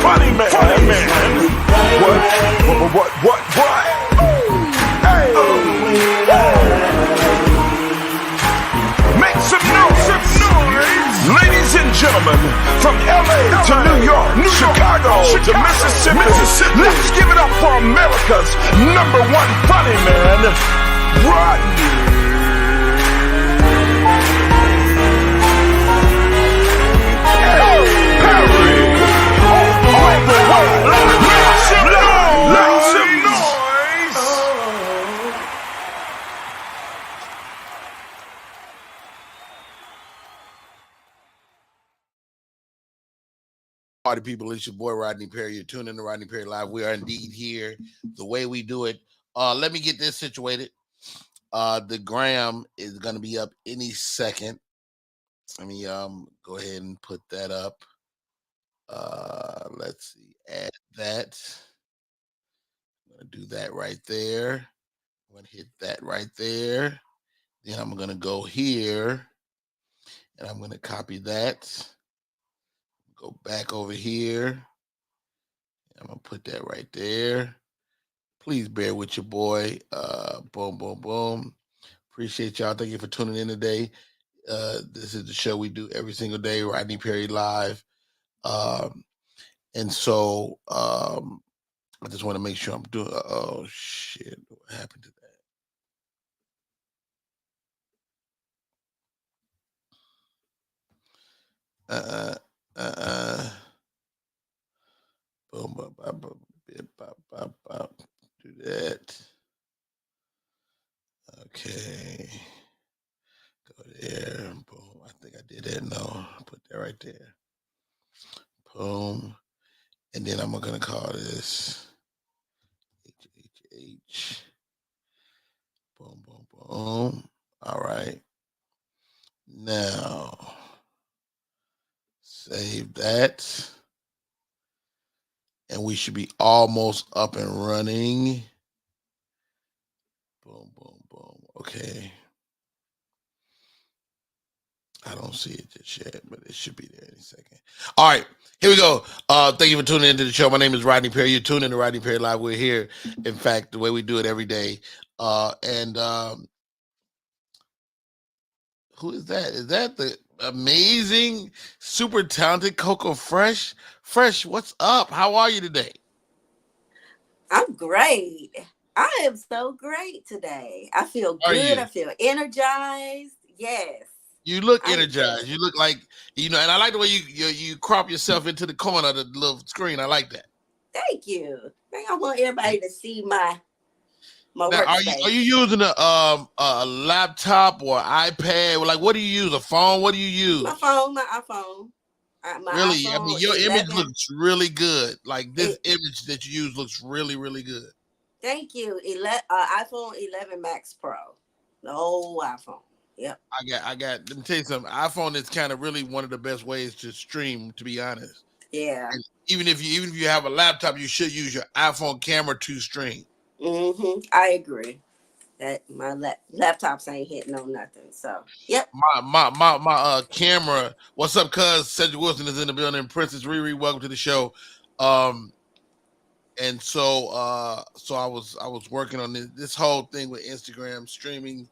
funny man. What? Hey. Make some noise. Ladies and gentlemen, from LA to New York, Chicago to Mississippi, let's give it up for America's #1 funny man, Rodney. Party people, it's your boy Rodney Perry. You're tuning in to Rodney Perry Live. We are indeed here the way we do it. Let me get this situated. The gram is going to be up any second. Let me go ahead and put that up. Let's see, add that. I'm going to do that right there. I'm going to hit that right there. Then I'm going to go here and I'm going to copy that. Go back over here. I'm going to put that right there. Please bear with your boy. Boom. Appreciate y'all. Thank you for tuning in today. This is the show we do every single day, Rodney Perry Live. And so I just want to make sure I'm doing. Oh, shit. What happened to that? Boom, do that. Okay. Go there. Boom. I think I did that. No, put that right there. Boom. And then I'm going to call this HHH. Boom. All right. Now, save that. And we should be almost up and running. Boom. Okay. I don't see it just yet, but it should be there any second. All right, here we go. Thank you for tuning into the show. My name is Rodney Perry. You're tuning in to Rodney Perry Live. We're here, in fact, the way we do it every day. Who is that? Is that the amazing, super talented Coco Fresh? Fresh, what's up? How are you today? I'm great. I am so great today. I feel good. I feel energized. Yes. You look energized. You look like, and I like the way you crop yourself into the corner of the little screen. I like that. Thank you. I want everybody to see my now, workspace. Are you using a laptop or iPad? Like, what do you use? A phone? What do you use? My phone, my iPhone. Really? iPhone I mean, your 11. image looks really good. Like this image that you use looks really, really good. Thank you. iPhone 11 Max Pro. The whole iPhone. Yep. I got. Let me tell you something. iPhone is kind of really one of the best ways to stream, to be honest. Yeah. And even if you have a laptop, you should use your iPhone camera to stream. Mm-hmm. I agree. That my laptops ain't hitting on nothing. So yep. My camera. What's up, cuz? Cedric Wilson is in the building. Princess Riri, welcome to the show. And so I was working on this whole thing with Instagram streaming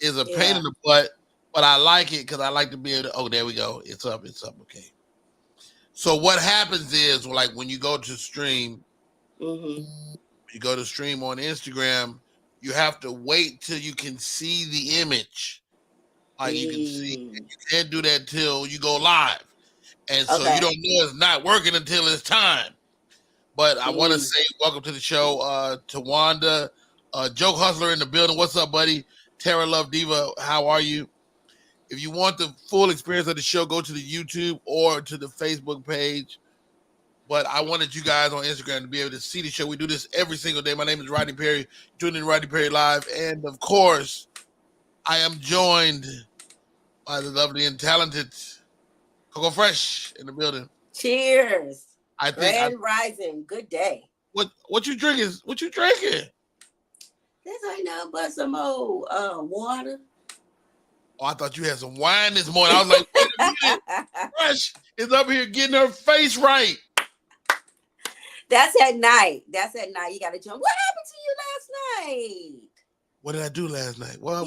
is a pain in the butt, but I like it because I like to be able to. Oh, there we go. It's up. Okay. So what happens is, like, when you go to stream, you go to stream on Instagram, you have to wait till you can see the image. Like you can see, you can't do that till you go live, and so you don't know it's not working until it's time. But I want to say welcome to the show, to Wanda, Joke Hustler in the building. What's up, buddy? Tara Love Diva, how are you? If you want the full experience of the show, go to the YouTube or to the Facebook page. But I wanted you guys on Instagram to be able to see the show. We do this every single day. My name is Rodney Perry. Tuning in to Rodney Perry Live. And, of course, I am joined by the lovely and talented Coco Fresh in the building. Cheers. Grand Rising. Good day. What you drinking? What you drinking? This ain't nothing but some old water. Oh, I thought you had some wine this morning. I was like, wait a minute. Fresh is up here getting her face right. That's at night. That's at night. You got to jump. What happened to you last night? What did I do last night? What I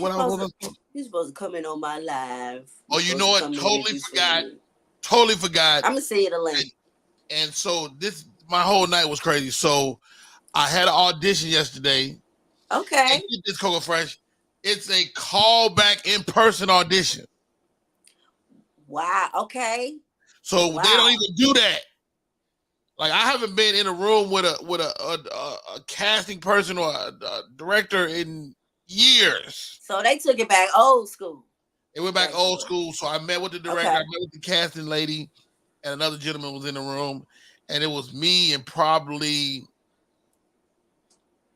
you supposed to come in on my live. Oh, you know what? Totally forgot. Totally forgot. I'm gonna send you the link. And so my whole night was crazy. So I had an audition yesterday. Okay. And get this, Coco Fresh. It's a callback in-person audition. Wow. Okay. So they don't even do that. Like, I haven't been in a room with a casting person or a director in years. So they took it back old school. It went back old school. So I met with the director, I met with the casting lady, and another gentleman was in the room. And it was me and probably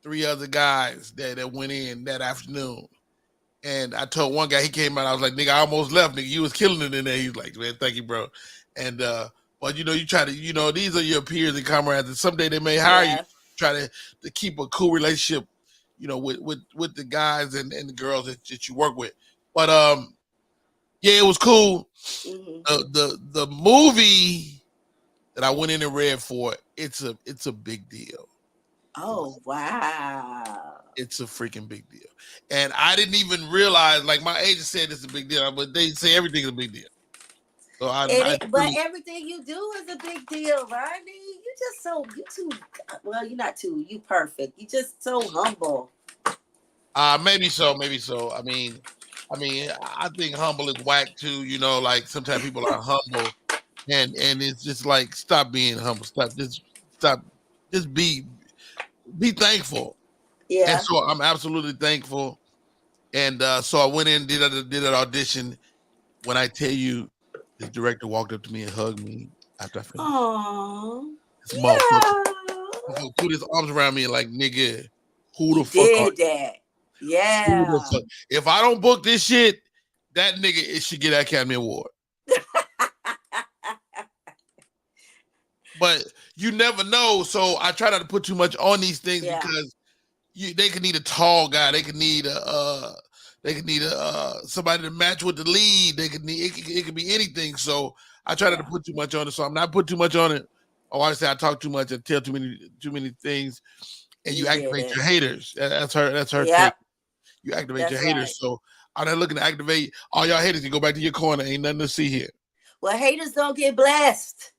3 other guys that went in that afternoon. And I told one guy, he came out, I was like, nigga, I almost left, nigga. You was killing it in there. He's like, man, thank you, bro. And but you try to, these are your peers and comrades, and someday they may hire you, try to keep a cool relationship, with the guys and the girls that you work with. But yeah, it was cool. Mm-hmm. The movie that I went in and read for, it's a big deal. Oh, wow. It's a freaking big deal. And I didn't even realize, like, my agent said it's a big deal, but they say everything's a big deal. So but everything you do is a big deal, Rodney. You're not too, you perfect. You just so humble. Maybe so. I mean, I think humble is whack too, like sometimes people are humble and it's just like, stop being humble. Just be thankful. Yeah. And so I'm absolutely thankful. And so I went in and did an audition. When I tell you, this director walked up to me and hugged me after I finished. Aww. This motherfucker put his arms around me like, nigga, who the fuck are that? Yeah. If I don't book this shit, that nigga should get an Academy Award. But you never know. So I try not to put too much on these things because they could need a tall guy. They could need somebody to match with the lead. They could need it could be anything. So I try not to put too much on it. So I'm not putting too much on it. Oh, I say I talk too much and tell too many things, and you activate your haters. That's her trick. You activate your haters. Right. So I'm not looking to activate all y'all haters. You go back to your corner. Ain't nothing to see here. Well, haters don't get blessed.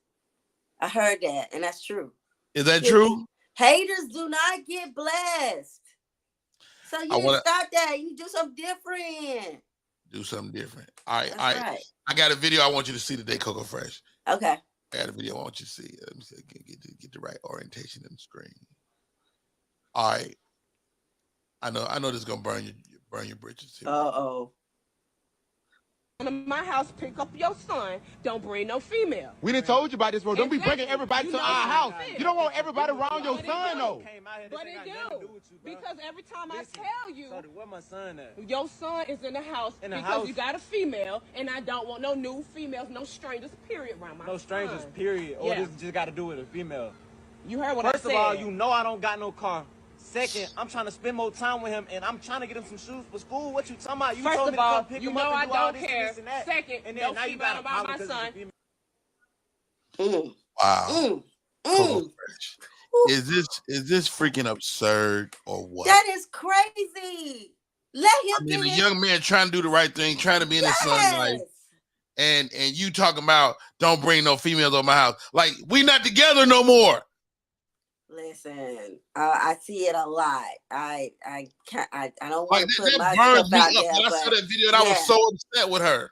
I heard that, and that's true. Is that true? Haters do not get blessed. So you stop that. You do something different. Do something different. All right. Right. I got a video I want you to see today, Coco Fresh. Okay. I got a video I want you to see. Let me see, get the right orientation in the screen. All right. I know this is gonna burn your bridges here. Uh-oh. To my house, pick up your son. Don't bring no female. We done told you about this, bro. Don't be bringing everybody to our house. You don't want everybody around your son, though. But it do. Because every time I tell you, where my son at? Your son is in the house because you got a female, and I don't want no new females, no strangers, period, around my son. No strangers, period. Or this just got to do with a female. You heard what I said. First of all, you know I don't got no car. Second, I'm trying to spend more time with him, and I'm trying to get him some shoes for school. What you talking about? You told me to come pick him up and do all this and this and that. Second, and then now you got about my son. Wow. Is this freaking absurd or what? That is crazy. Let him be a young man trying to do the right thing, trying to be in the sunlight. And you talking about don't bring no females on my house. Like, we not together no more. Listen, I see it a lot. I don't want to put myself out there. I saw that video and I was so upset with her.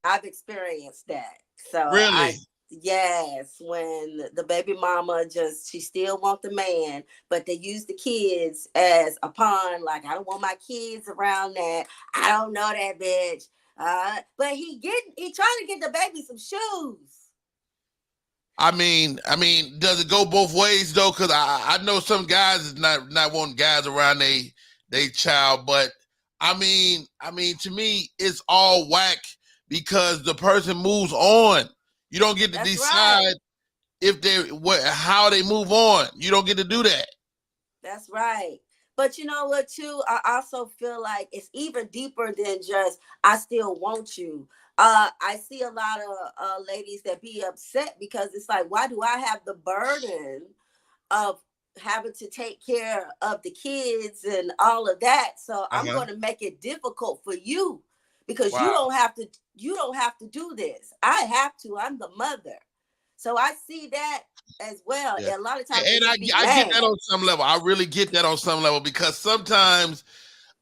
I've experienced that. So really, yes, when the baby mama she still want the man, but they use the kids as a pawn. Like, I don't want my kids around that. I don't know that bitch. But he trying to get the baby some shoes. I mean, does it go both ways though? Because I know some guys is not wanting guys around they child, but I mean, to me, it's all whack because the person moves on. You don't get to decide how they move on. You don't get to do that. That's right. But you know what, too? I also feel like it's even deeper than just, I still want you. I see a lot of ladies that be upset because it's like, why do I have the burden of having to take care of the kids and all of that. So I'm going to make it difficult for you because you don't have to do this. I have to. I'm the mother. So I see that as well. Yeah. A lot of times, and I get that on some level. I really get that on some level because sometimes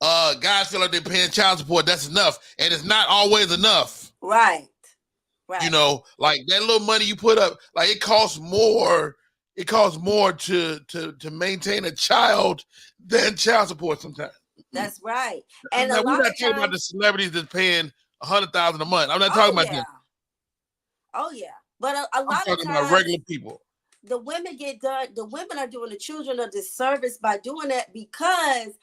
guys feel like they're paying child support. That's enough, and it's not always enough. Right. You know, like that little money you put up, like it costs more. It costs more to maintain a child than child support sometimes. That's right. And now, we're not talking about the celebrities that's paying $100,000 a month. I'm not talking about that. Oh yeah, but a lot of times, about regular people. The women get done. The women are doing the children a disservice by doing that because,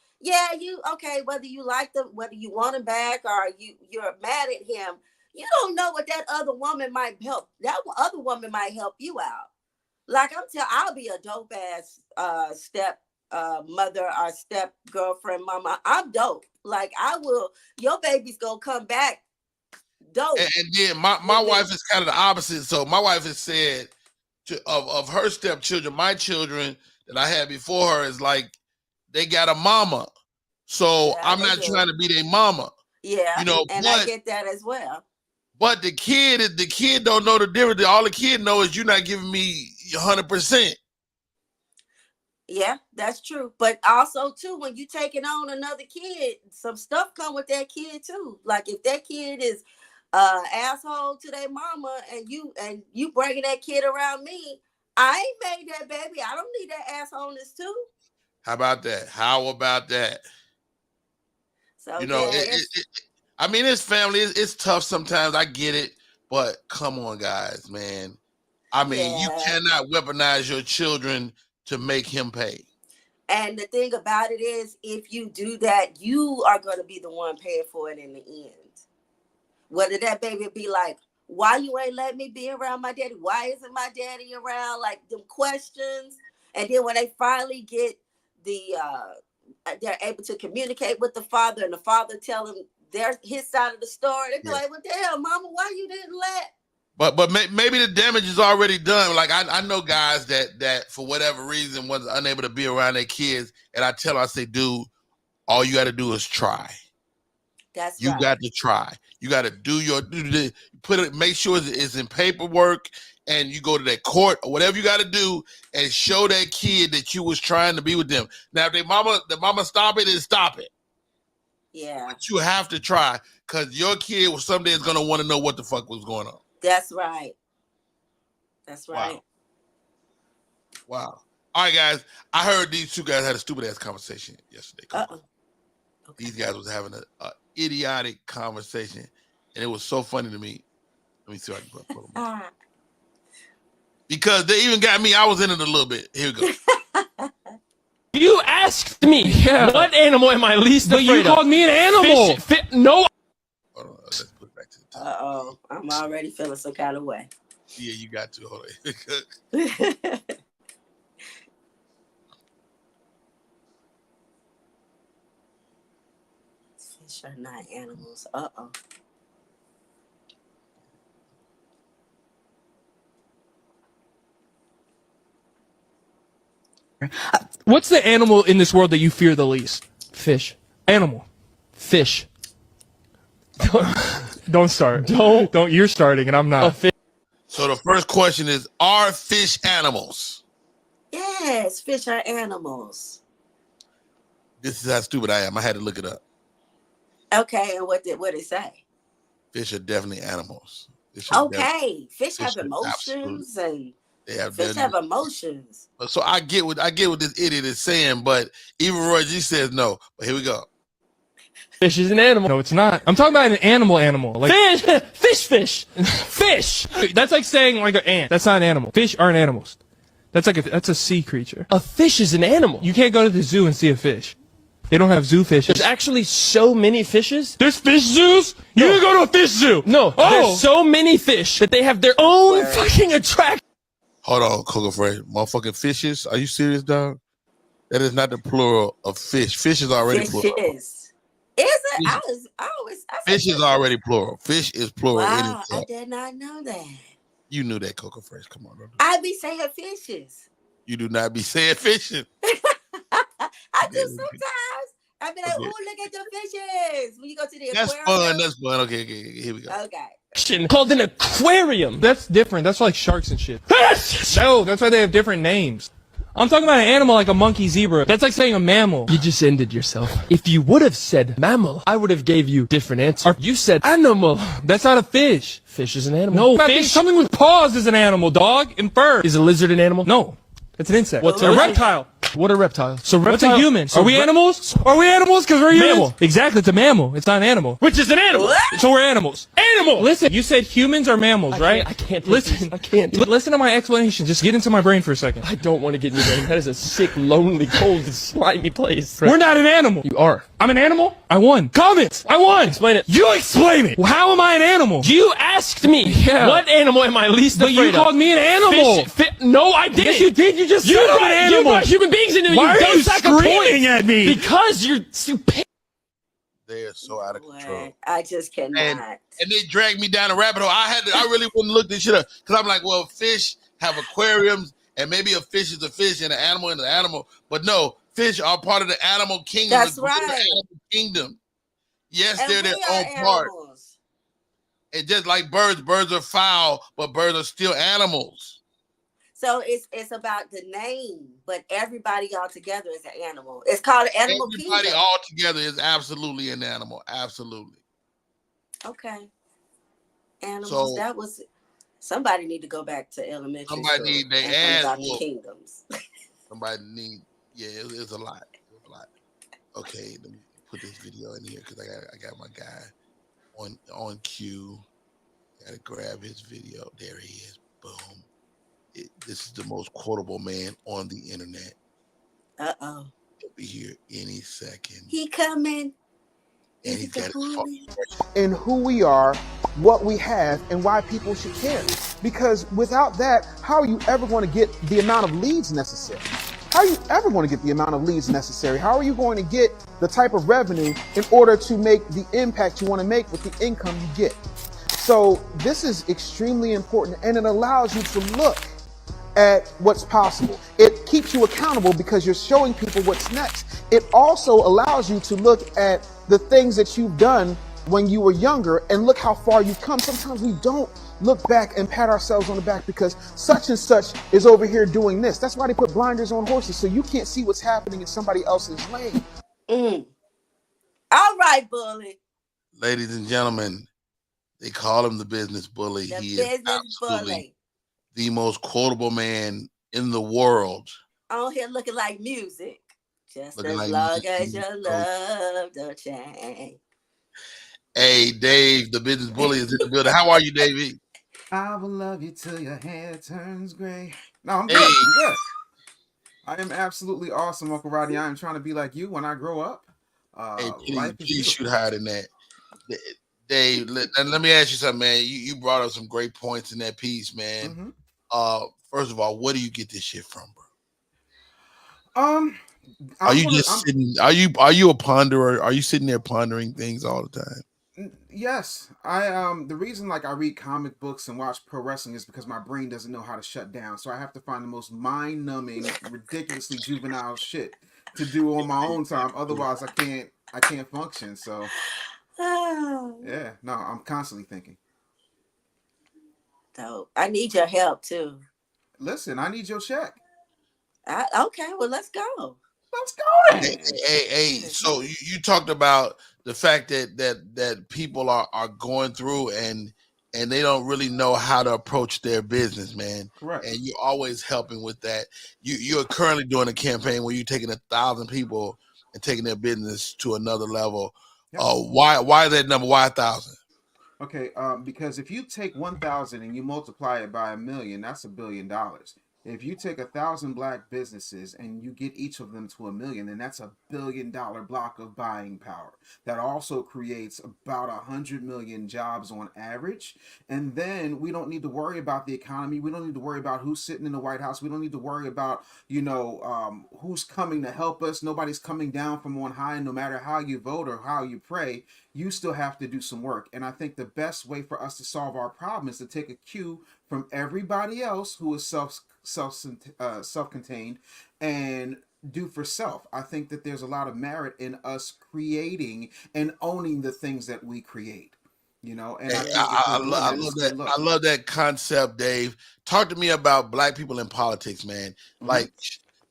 whether you like them, whether you want them back, or you're mad at him, you don't know what that other woman might help. That other woman might help you out. Like I'll be a dope ass step mother or step girlfriend, mama. I'm dope. Like I will. Your baby's gonna come back dope. And then my wife is kind of the opposite. So my wife has said of her stepchildren, my children that I had before her is like they got a mama. So I'm not trying to be their mama. Yeah, you know, and I get that as well. But the kid don't know the difference. All the kid knows is you're not giving me 100%. Yeah, that's true. But also too, when you taking on another kid, some stuff come with that kid too. Like if that kid is asshole to their mama and you bringing that kid around me, I ain't made that baby. I don't need that assholeness too. How about that? So you know, I mean, it's family. It's tough sometimes. I get it, but come on, guys, man. I mean, you cannot weaponize your children to make him pay. And the thing about it is, if you do that, you are going to be the one paying for it in the end. Whether that baby be like, why you ain't let me be around my daddy? Why isn't my daddy around? Like them questions. And then when they finally get they're able to communicate with the father and the father tell them his side of the story. They be like, what the hell, mama, why you didn't let? But maybe the damage is already done. Like I know guys that for whatever reason was unable to be around their kids. And I tell them, I say, dude, all you got to do is try. That's you got to try. You got to make sure it's in paperwork, and you go to that court or whatever you got to do and show that kid that you was trying to be with them. Now, if the mama stop it, then stop it. Yeah. But you have to try because your kid someday is going to want to know what the fuck was going on. That's right. That's right. Wow. All right, guys. I heard these two guys had a stupid ass conversation yesterday. Okay. These guys was having a idiotic conversation, and it was so funny to me. Let me see if I can put them. Because they even got me. I was in it a little bit. Here we go. You asked me what animal am I least afraid of? But you called me an animal. No. Hold on. Let's put it back to the top. Uh-oh. I'm already feeling some kind of way. Yeah, you got to. Hold on. Fish are not animals. Uh-oh. What's the animal in this world that you fear the least? Fish. Animal. Fish. Don't start. Don't. You're starting, and I'm not. So the first question is: are fish animals? Yes, fish are animals. This is how stupid I am. I had to look it up. Okay, and what did it say? Fish are definitely animals. Fish have emotions and. Fish have emotions. So I get what this idiot is saying, but even Roy G says no. But here we go. Fish is an animal. No, it's not. I'm talking about an animal. Like fish. That's like saying like an ant. That's not an animal. Fish aren't animals. That's a sea creature. A fish is an animal. You can't go to the zoo and see a fish. They don't have zoo fishes. There's actually so many fishes. There's fish zoos? No. You can go to a fish zoo. No. There's so many fish that they have their own fucking attraction. Hold on, Coco Fresh. Motherfucking fishes? Are you serious, dog? That is not the plural of fish. Fish is already plural. Is it? Fish is already plural. Fish is plural. Wow, I did not know that. You knew that, Coco Fresh. Come on. I be saying fishes. You do not be saying fishing. I do sometimes. I be like, Okay. "Ooh, look at the fishes!" When you go to the That's aquarium. fun. That's fun. Okay, here we go. Okay. Called an aquarium. That's different. That's like sharks and shit. No, that's why they have different names. I'm talking about an animal like a monkey zebra. That's like saying a mammal. You just ended yourself. If you would have said mammal, I would have gave you different answer. You said animal. That's not a fish. Fish is an animal. No, fish. Something with paws is an animal, dog, and fur. Is a lizard an animal? No. It's an insect. What's a reptile? What are reptiles? So what's a human? So are we animals? Are we animals? Because we're humans? Mammal. Exactly, it's a mammal. It's not an animal. Which is an animal. What? So we're animals. Animal! Listen, you said humans are mammals, right? I can't listen. I can't. Listen to my explanation. Just get into my brain for a second. I don't want to get in your brain. That is a sick, lonely, cold, slimy place. We're not an animal. You are. I'm an animal? I won. Comments! I won! Explain it. You explain it! Well, how am I an animal? You asked me. Yeah. What animal am I least afraid of? But you called me an animal! No, I didn't! Yes, you did! You just said I'm an animal! You brought human beings into it! Why are you screaming at me? Because you're stupid. They are so out of control. I just cannot. And they dragged me down a rabbit hole. I really wouldn't look this shit up. Because I'm like, well, fish have aquariums, and maybe a fish is a fish and an animal is an animal. But no, fish are part of the animal kingdom. That's right. Animal kingdom. Yes, and they're their own part. And just like birds are foul, but birds are still animals. So it's about the name, but everybody all together is an animal. It's called animal kingdom. Everybody all together is absolutely an animal. Absolutely. Okay. Animals. So, that was somebody need to go back to elementary school. Somebody need their ass whooped. Kingdoms. Somebody need. Yeah, it's a lot. It's a lot. Okay, let me put this video in here because I got my guy on cue. Gotta grab his video. There he is. Boom. This is the most quotable man on the internet. Uh-oh. He'll be here any second. He coming. And he's got in who we are, what we have, and why people should care. Because without that, how are you ever going to get the amount of leads necessary? How are you ever going to get the amount of leads necessary? How are you going to get the type of revenue in order to make the impact you want to make with the income you get? So this is extremely important, and it allows you to look at what's possible. It keeps you accountable because you're showing people what's next. It also allows you to look at the things that you've done when you were younger and look how far you've come. Sometimes we don't look back and pat ourselves on the back because such and such is over here doing this. That's why they put blinders on horses, so you can't see what's happening in somebody else's lane. All right, bully. Ladies and gentlemen, they call him the business bully. He is absolutely the most quotable man in the world. On here looking like music. Just looking as long as your love don't change. Hey, Dave, the business bully is in the building. How are you, Davey? I will love you till your hair turns gray. No, I'm good. I'm good. I am absolutely awesome, Uncle Rodney. I am trying to be like you when I grow up. Hey, please shoot higher than that. Dave, let me ask you something, man. You brought up some great points in that piece, man. First of all, where do you get this shit from, bro? Are you sitting? Are you a ponderer? Are you sitting there pondering things all the time? Yes, I the reason like I read comic books and watch pro wrestling is because my brain doesn't know how to shut down, so I have to find the most mind-numbing, ridiculously juvenile shit to do on my own time. Otherwise, I can't function. So yeah, no, I'm constantly thinking. So I need your help too. Listen, I need your check. Okay, well, let's go. Let's go. Hey. So you talked about the fact that people are going through and they don't really know how to approach their business, man. Correct. And you're always helping with that. You're currently doing a campaign where you're taking 1,000 people and taking their business to another level. Yep. Why that number? Why 1,000? Okay, because if you take 1,000 and you multiply it by 1 million, that's $1 billion. If you take 1,000 black businesses and you get each of them to 1 million, then that's $1 billion block of buying power. That also creates about 100 million jobs on average. And then we don't need to worry about the economy. We don't need to worry about who's sitting in the White House. We don't need to worry about, who's coming to help us. Nobody's coming down from on high. No matter how you vote or how you pray, you still have to do some work. And I think the best way for us to solve our problem is to take a cue from everybody else who is self-contained and do for self. I think that there's a lot of merit in us creating and owning the things that we create. And I Hey, think if we're doing I that, it's love a that. good I look. love that concept, Dave. Talk to me about black people in politics, man. Hmm.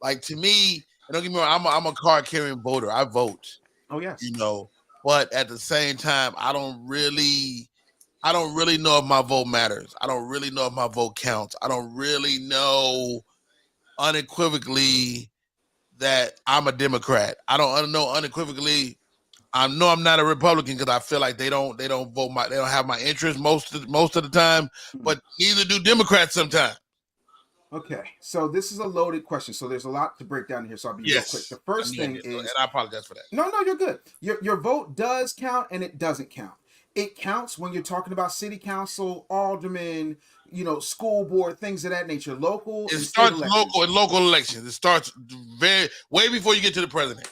Like to me, and don't get me wrong, I'm a card carrying voter. I vote, Oh yes. you know, but at the same time, I don't really know if my vote matters. I don't really know if my vote counts. I don't really know unequivocally that I'm a Democrat. I don't know unequivocally. I know I'm not a Republican because I feel like they don't they don't have my interest most of the time. Mhm. But neither do Democrats sometimes. Okay, so this is a loaded question. So there's a lot to break down here. So I'll be real quick. The Yes, I first knew I thing did. And is I apologize for that. no, you're good. Your vote does count and it doesn't count. It counts when you're talking about city council, aldermen, school board, things of that nature, local It and state starts elections. local elections. It starts way before you get to the president.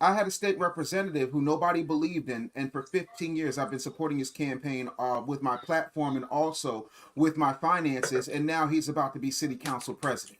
I had a state representative who nobody believed in, and for 15 years I've been supporting his campaign with my platform and also with my finances, and now he's about to be city council president.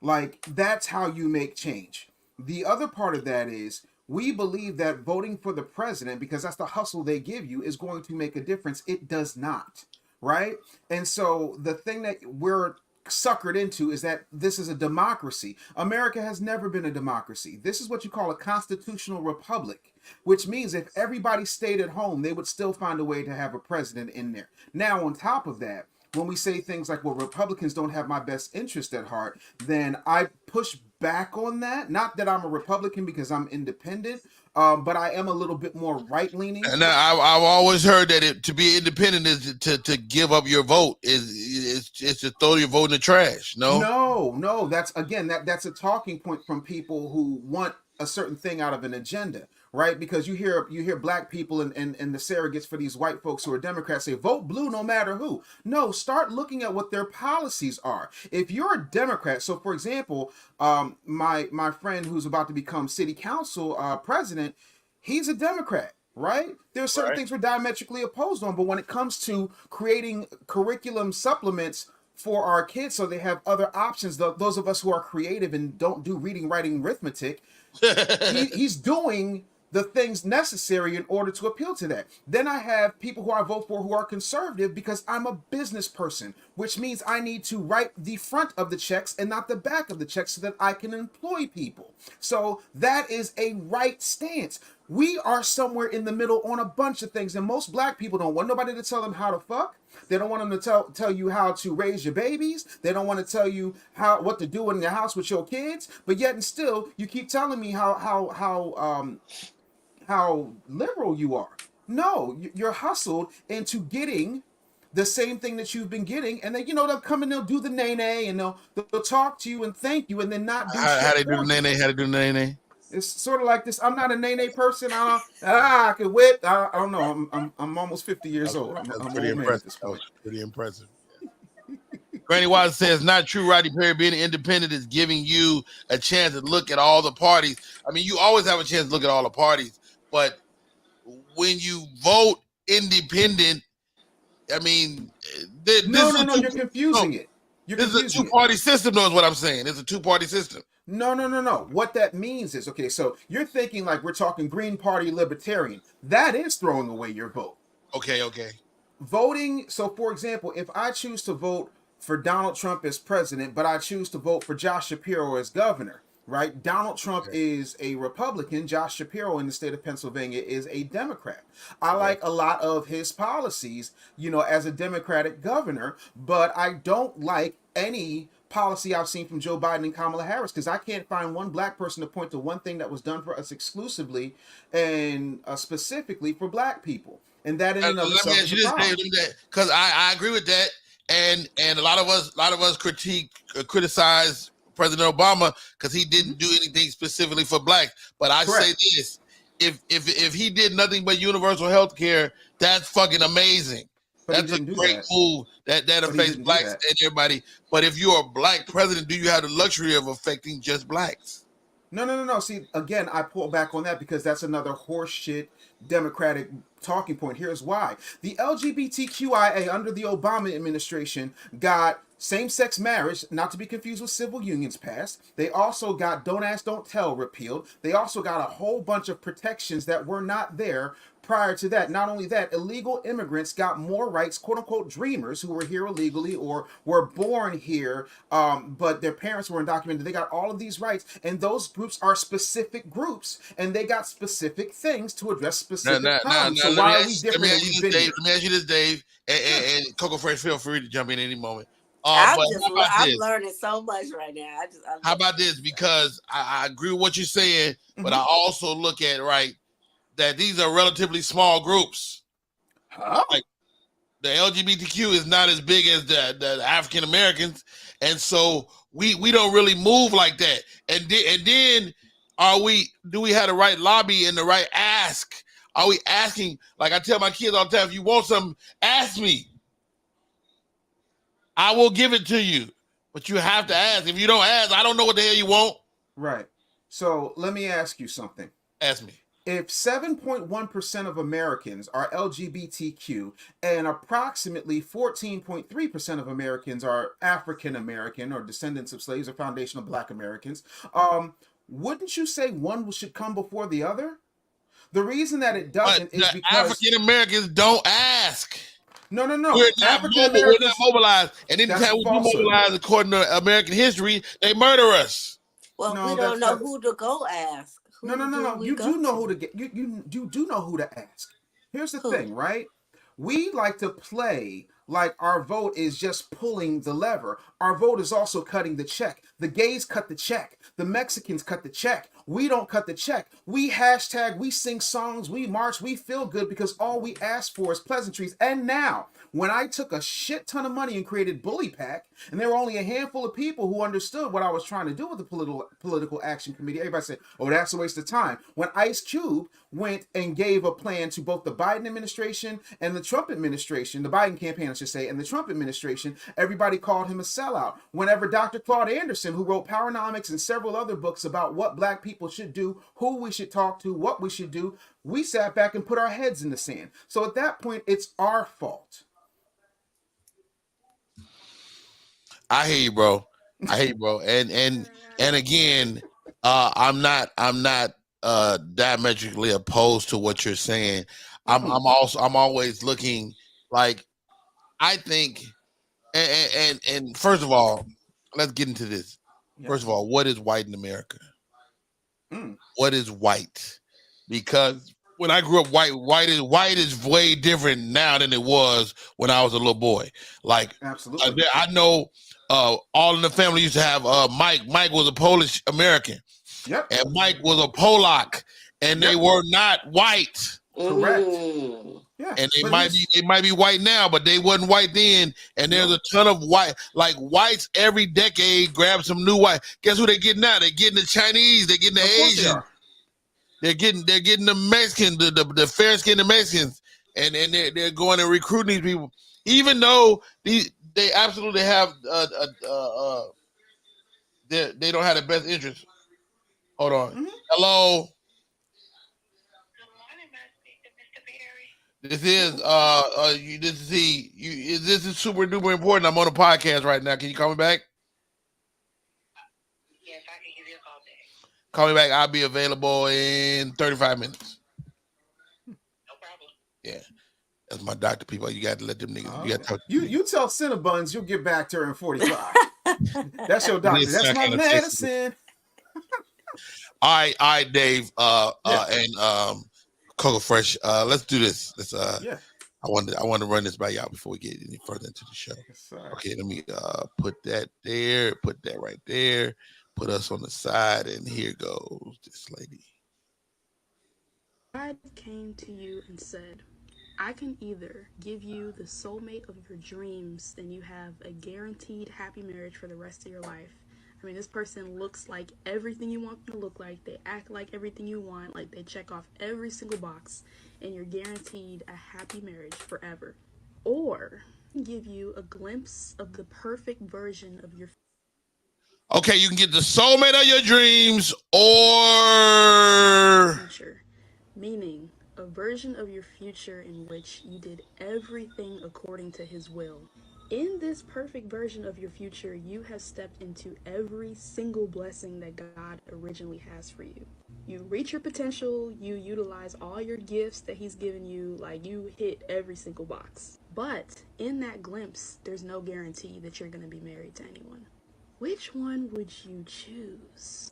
Like, that's how you make change. The other part of that is we believe that voting for the president, because that's the hustle they give you, is going to make a difference. It does not, right? And so the thing that we're suckered into is that this is a democracy. America has never been a democracy. This is what you call a constitutional republic, which means if everybody stayed at home, they would still find a way to have a president in there. Now, on top of that, when we say things like, well, Republicans don't have my best interest at heart, then I push back on that. Not that I'm a Republican because I'm independent, but I am a little bit more right leaning. And I've always heard that to be independent is to give up your vote is to throw your vote in the trash. No. No, that's again that's a talking point from people who want a certain thing out of an agenda, right? Because you hear black people and the surrogates for these white folks who are Democrats say vote blue no matter who. No, start looking at what their policies are. If you're a Democrat, so for example, my friend who's about to become city council president, he's a Democrat. Right? There are certain things we're diametrically opposed on, but when it comes to creating curriculum supplements for our kids so they have other options, those of us who are creative and don't do reading, writing, arithmetic, he's doing the things necessary in order to appeal to that. Then I have people who I vote for who are conservative because I'm a business person, which means I need to write the front of the checks and not the back of the checks so that I can employ people. So that is a right stance. We are somewhere in the middle on a bunch of things, and most black people don't want nobody to tell them how to fuck. They don't want them to tell you how to raise your babies. They don't want to tell you what to do in your house with your kids. But yet and still, you keep telling me how liberal you are. No, you're hustled into getting the same thing that you've been getting, and then they'll come and they'll do the nay and they'll talk to you and thank you and then not do How shit they do for the you. nene? How they do the nene? It's sort of like this. I'm not a nay person. I can whip. I don't know. I'm almost 50 years old. I'm That's an pretty old man at impressive. this That was point. pretty impressive. Granny Watson says, not true, Rodney Perry. Being independent is giving you a chance to look at all the parties. I mean, you always have a chance to look at all the parties, but when you vote independent, I mean, No, you're confusing it. You're this is a confusing it. two-party system, though, is what I'm saying. It's a two-party system. No. What that means is, okay, so you're thinking like we're talking Green Party Libertarian. That is throwing away your vote. Okay. Voting, so for example, if I choose to vote for Donald Trump as president, but I choose to vote for Josh Shapiro as governor, right? Donald Trump is a Republican. Josh Shapiro in the state of Pennsylvania is a Democrat. I like a lot of his policies, as a Democratic governor, but I don't like any policy I've seen from Joe Biden and Kamala Harris because I can't find one black person to point to one thing that was done for us exclusively and specifically for black people. And that in and of Let me itself ask is you a this, problem. Dave, because I agree with that, and a lot of us criticize President Obama because he didn't do anything specifically for blacks. But I say this: if he did nothing but universal health care, that's fucking amazing. But he That's a didn't do great that. move that But he affects didn't do blacks that. and everybody. But if you're a black president, do you have the luxury of affecting just blacks? No. See, again, I pull back on that because that's another horseshit Democratic talking point. Here's why. The LGBTQIA under the Obama administration got Same-sex marriage, not to be confused with civil unions, passed. They also got Don't Ask, Don't Tell repealed. They also got a whole bunch of protections that were not there prior to that. Not only that, illegal immigrants got more rights, quote-unquote dreamers who were here illegally or were born here, but their parents were undocumented. They got all of these rights, and those groups are specific groups, and they got specific things to address specific problems. So why are we different than we've been here? Let me ask you this, Dave, and Coco Fresh, feel free to jump in any moment. I'm But just, I'm learning so much right now. how about this? Because I agree with what you're saying, but Mhm. I also look at that these are relatively small groups. Huh? Like the LGBTQ is not as big as the African Americans, and so we don't really move like that. And then do we have the right lobby and the right ask? Are we asking? Like I tell my kids all the time, if you want something, ask me. I will give it to you, but you have to ask. If you don't ask, I don't know what the hell you want. Right. So let me ask you something. Ask me. If 7.1% of Americans are LGBTQ and approximately 14.3% of Americans are African American or descendants of slaves or foundational Black Americans, wouldn't you say one should come before the other? The reason that it doesn't is because African Americans don't ask. No. We're not mobilized. And anytime we do mobilize, according to American history, they murder us. Well, we don't know who to go ask. No. You do know who to get. You do know who to ask. Here's the thing, right? We like to play like our vote is just pulling the lever. Our vote is also cutting the check. The gays cut the check. The Mexicans cut the check. We don't cut the check. We hashtag, we sing songs, we march, we feel good because all we ask for is pleasantries. And now, when I took a shit ton of money and created Bully Pack, and there were only a handful of people who understood what I was trying to do with the political action committee, everybody said, oh, that's a waste of time. When Ice Cube went and gave a plan to both the Biden administration and the Trump administration, the Biden campaign, I should say, and the Trump administration, everybody called him a sellout. Whenever Dr. Claude Anderson, who wrote Powernomics and several other books about what Black people should do, who we should talk to, what we should do, we sat back and put our heads in the sand. So at that point, it's our fault. I hear you, bro. And again, I'm not diametrically opposed to what you're saying. I'm always looking like I think and first of all, let's get into this. First of all, what is white in America? What is white? Because when I grew up, white is way different now than it was when I was a little boy. Like, absolutely, I know all in the family used to have Mike. Mike was a Polish American. Yep. And Mike was a Polak, and they were not white. Correct. Yeah. And they might be white now, but they wasn't white then. And there's a ton of whites every decade grab some new white. Guess who they getting now? They're getting the Chinese, they're getting the Asian. They're getting the Mexicans, the fair skinned Mexicans, and they're going and recruiting these people, even though they absolutely have they don't have the best interest. Hold on. Hello. This is this is super duper important. I'm on a podcast right now. Can you call me back? Yes, I can give you a call back. Call me back. I'll be available in 35 minutes. No problem. Yeah. That's my doctor, people. You got to let them niggas. You got to talk. You tell Cinnabons you'll get back to her in 45. That's your doctor. That's my medicine. All right, Dave. And Coco Fresh. Let's do this. Let's I want to run this by y'all before we get any further into the show. Yes, okay, let me put that there, put that right there, put us on the side, and here goes this lady. God came to you and said, I can either give you the soulmate of your dreams and you have a guaranteed happy marriage for the rest of your life. I mean, this person looks like everything you want them to look like. They act like everything you want. Like, they check off every single box. And you're guaranteed a happy marriage forever. Or give you a glimpse of the perfect version of your Okay, you can get the soulmate of your dreams or future. Meaning, a version of your future in which you did everything according to his will. In this perfect version of your future, you have stepped into every single blessing that God originally has for you. You reach your potential, you utilize all your gifts that He's given you, like you hit every single box. But in that glimpse, there's no guarantee that you're going to be married to anyone. Which one would you choose?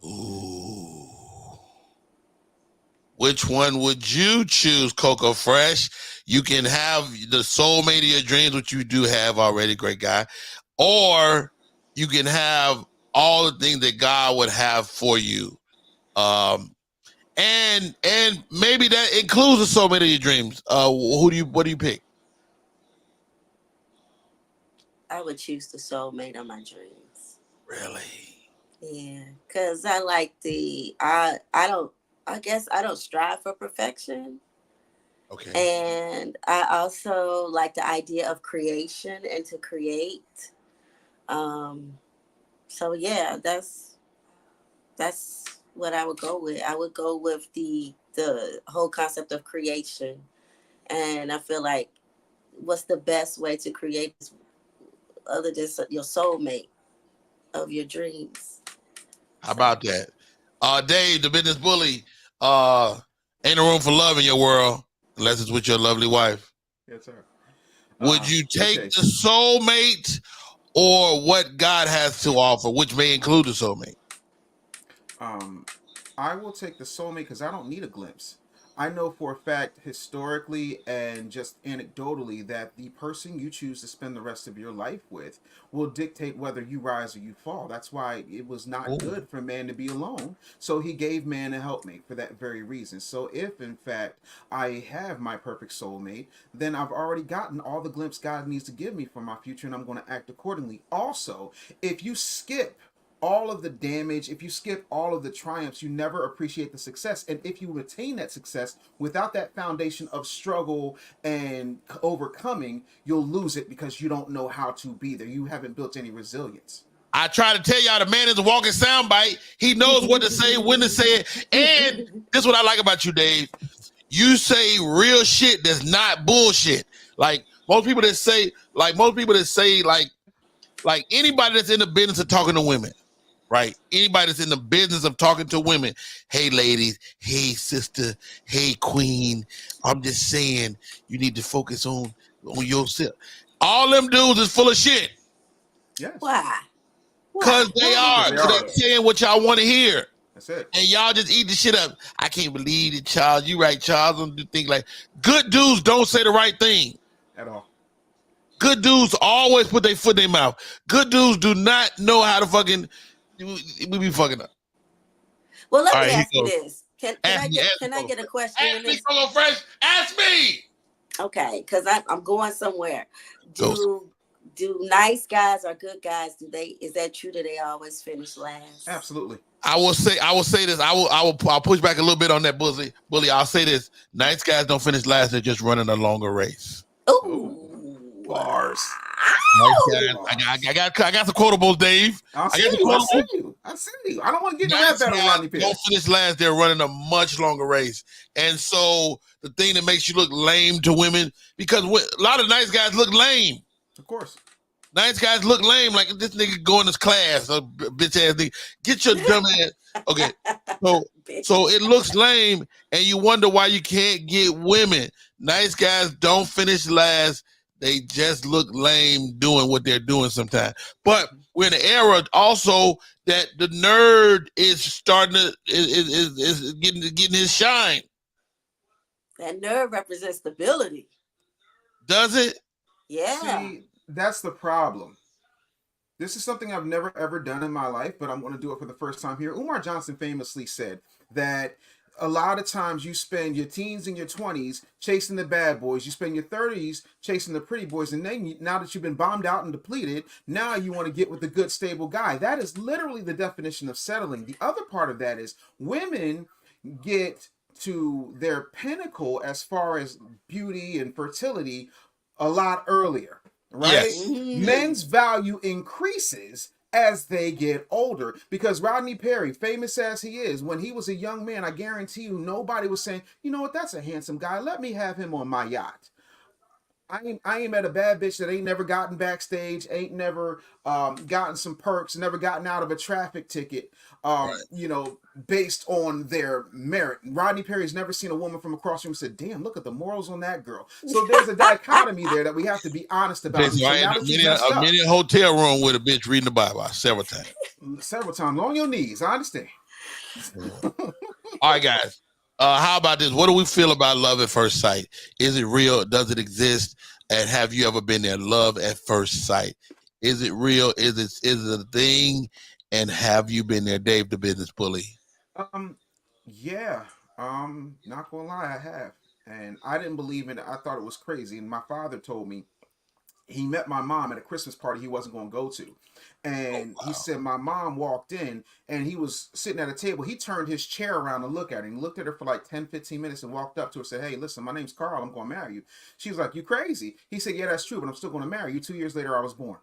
Ooh. Which one would you choose, Coco Fresh? You can have the soulmate of your dreams, which you do have already, great guy. Or you can have all the things that God would have for you. And maybe that includes the soulmate of your dreams. What do you pick? I would choose the soulmate of my dreams. Really? Yeah, because I like I guess I don't strive for perfection. Okay. And I also like the idea of creation and to create. So yeah, that's what I would go with. I would go with the whole concept of creation. And I feel like what's the best way to create this other than your soulmate of your dreams? How about that? Dave, the business bully, ain't no room for love in your world unless it's with your lovely wife. Yes, sir. Would you take okay. the soulmate or what God has to offer, which may include the soulmate? I will take the soulmate because I don't need a glimpse. I know for a fact, historically and just anecdotally, that the person you choose to spend the rest of your life with will dictate whether you rise or you fall. That's why it was not good for man to be alone. So he gave man a helpmate for that very reason. So if, in fact, I have my perfect soulmate, then I've already gotten all the glimpse God needs to give me for my future, and I'm going to act accordingly. Also, if you skip all of the damage, if you skip all of the triumphs, you never appreciate the success. And if you retain that success without that foundation of struggle and overcoming, you'll lose it because you don't know how to be there. You haven't built any resilience. I try to tell y'all, the man is a walking soundbite. He knows what to say, when to say it. And this is what I like about you, Dave. You say real shit that's not bullshit. Like most people that say, like anybody that's in the business of talking to women, right? Anybody that's in the business of talking to women. Hey, ladies. Hey, sister. Hey, queen. I'm just saying you need to focus on yourself. All them dudes is full of shit. Yes. Why? Because they are. Because they're saying what y'all want to hear. That's it. And y'all just eat the shit up. I can't believe it, Charles. You right, Charles. Don't do things like good dudes don't say the right thing. At all. Good dudes always put their foot in their mouth. Good dudes do not know how to fucking... We be fucking up. Well, let me ask you this. Can I get a question? Ask me, Coco Fresh. Ask me. Okay, because I'm going somewhere. Do nice guys or good guys, is that true that they always finish last? Absolutely. I will say this. I'll push back a little bit on that bully. I'll say this. Nice guys don't finish last, they're just running a longer race. Ooh. Bars. Nice guys. I got some quotables, Dave. I see you. I don't want to get into that battle, Rodney Pierce. Don't finish last, they're running a much longer race. And so the thing that makes you look lame to women, because a lot of nice guys look lame. Of course. Nice guys look lame, like this nigga going to class, a bitch ass nigga. Get your dumb ass. Okay, so it looks lame, and you wonder why you can't get women. Nice guys don't finish last; they just look lame doing what they're doing sometimes. But we're in an era also that the nerd is starting to is getting his shine. That nerd represents stability. Does it? Yeah. See, that's the problem. This is something I've never ever done in my life, but I'm going to do it for the first time here. Umar Johnson famously said that a lot of times you spend your teens and your 20s chasing the bad boys. You spend your 30s chasing the pretty boys. And then now that you've been bombed out and depleted, now you want to get with a good, stable guy. That is literally the definition of settling. The other part of that is women get to their pinnacle as far as beauty and fertility a lot earlier, right? Yes. Men's value increases as they get older, because Rodney Perry, famous as he is, when he was a young man, I guarantee you nobody was saying, you know what, that's a handsome guy, let me have him on my yacht. I ain't met a bad bitch that ain't never gotten backstage, ain't never gotten some perks, never gotten out of a traffic ticket, Right. you know, based on their merit. Rodney Perry's never seen a woman from across the room and said, damn, look at the morals on that girl. So there's a dichotomy there that we have to be honest Okay, about. And so so I now had that you've messed a up mini hotel room with a bitch reading the Bible several times. on your knees, I understand. All right, guys. How about this? What do we feel about love at first sight? Is it real? Does it exist? And have you ever been there? Love at first sight. Is it real? Is it a thing? And have you been there, Dave, the business bully? Yeah. Not gonna lie, I have. And I didn't believe in it. I thought it was crazy. And my father told me he met my mom at a Christmas party he wasn't going to go to. And he said my mom walked in and he was sitting at a table. He turned his chair around to look at her. He looked at her for like 10, 15 minutes and walked up to her and said, hey, listen, my name's Carl. I'm going to marry you. She was like, you crazy? He said, yeah, that's true, but I'm still going to marry you. 2 years later, I was born.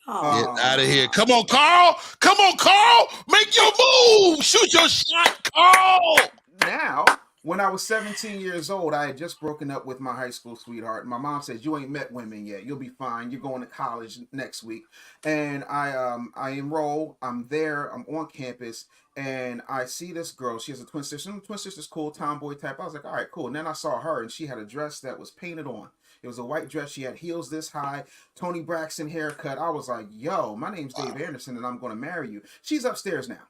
Get out of here. Come on, Carl. Come on, Carl. Make your move. Shoot your shot, Carl. Now, when I was 17 years old, I had just broken up with my high school sweetheart. My mom says, you ain't met women yet. You'll be fine. You're going to college next week. And I enroll. I'm there. I'm on campus. And I see this girl. She has a twin sister. Twin sister's cool, tomboy type. I was like, all right, cool. And then I saw her, and she had a dress that was painted on. It was a white dress. She had heels this high, Tony Braxton haircut. I was like, yo, my name's Dave Anderson, and I'm going to marry you. She's upstairs now.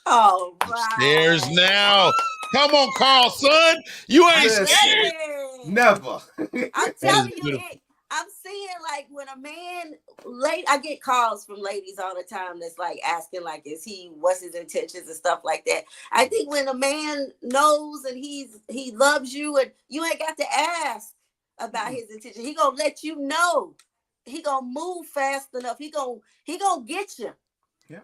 All right. There's now. Come on, Carl, son. You ain't scared. Never. I'm telling you, I'm seeing like when a man, I get calls from ladies all the time that's like asking like, what's his intentions and stuff like that. I think when a man knows and he loves you and you ain't got to ask about his intention, he gonna let you know. He gonna move fast enough. He gonna get you. Yeah.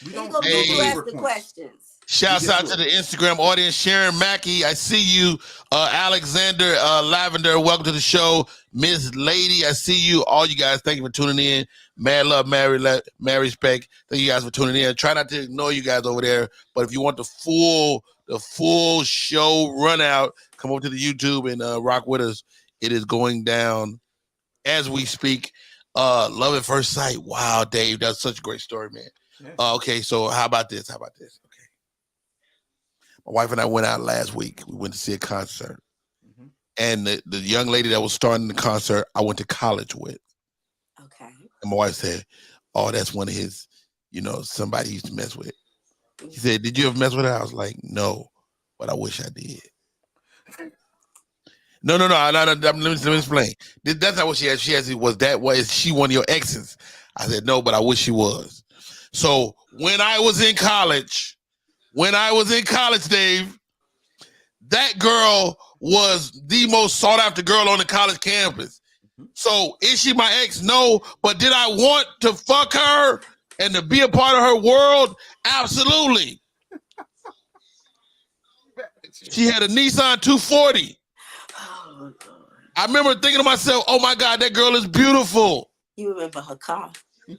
He gonna get you ask the questions. Shouts out to the Instagram audience. Sharon Mackey, I see you. Alexander Lavender, welcome to the show. Miss Lady, I see you. All you guys, thank you for tuning in. Mad love, Mary respect. Thank you guys for tuning in. Try not to ignore you guys over there. But if you want the full show run out, come over to the YouTube and rock with us. It is going down as we speak. Love at first sight. Wow, Dave, that's such a great story, man. Yeah. Okay, so how about this? Okay. My wife and I went out last week. We went to see a concert. Mm-hmm. And the young lady that was starting the concert, I went to college with. Okay. And my wife said, oh, that's one of his, somebody he used to mess with. She said, did you ever mess with her? I was like, no, but I wish I did. No. Let me explain. That's not what she had. She asked, was she one of your exes? I said, no, but I wish she was. So when I was in college, Dave, that girl was the most sought after girl on the college campus. So is she my ex? No, but did I want to fuck her and to be a part of her world? Absolutely. She had a Nissan 240. I remember thinking to myself, oh my God, that girl is beautiful. You remember her car?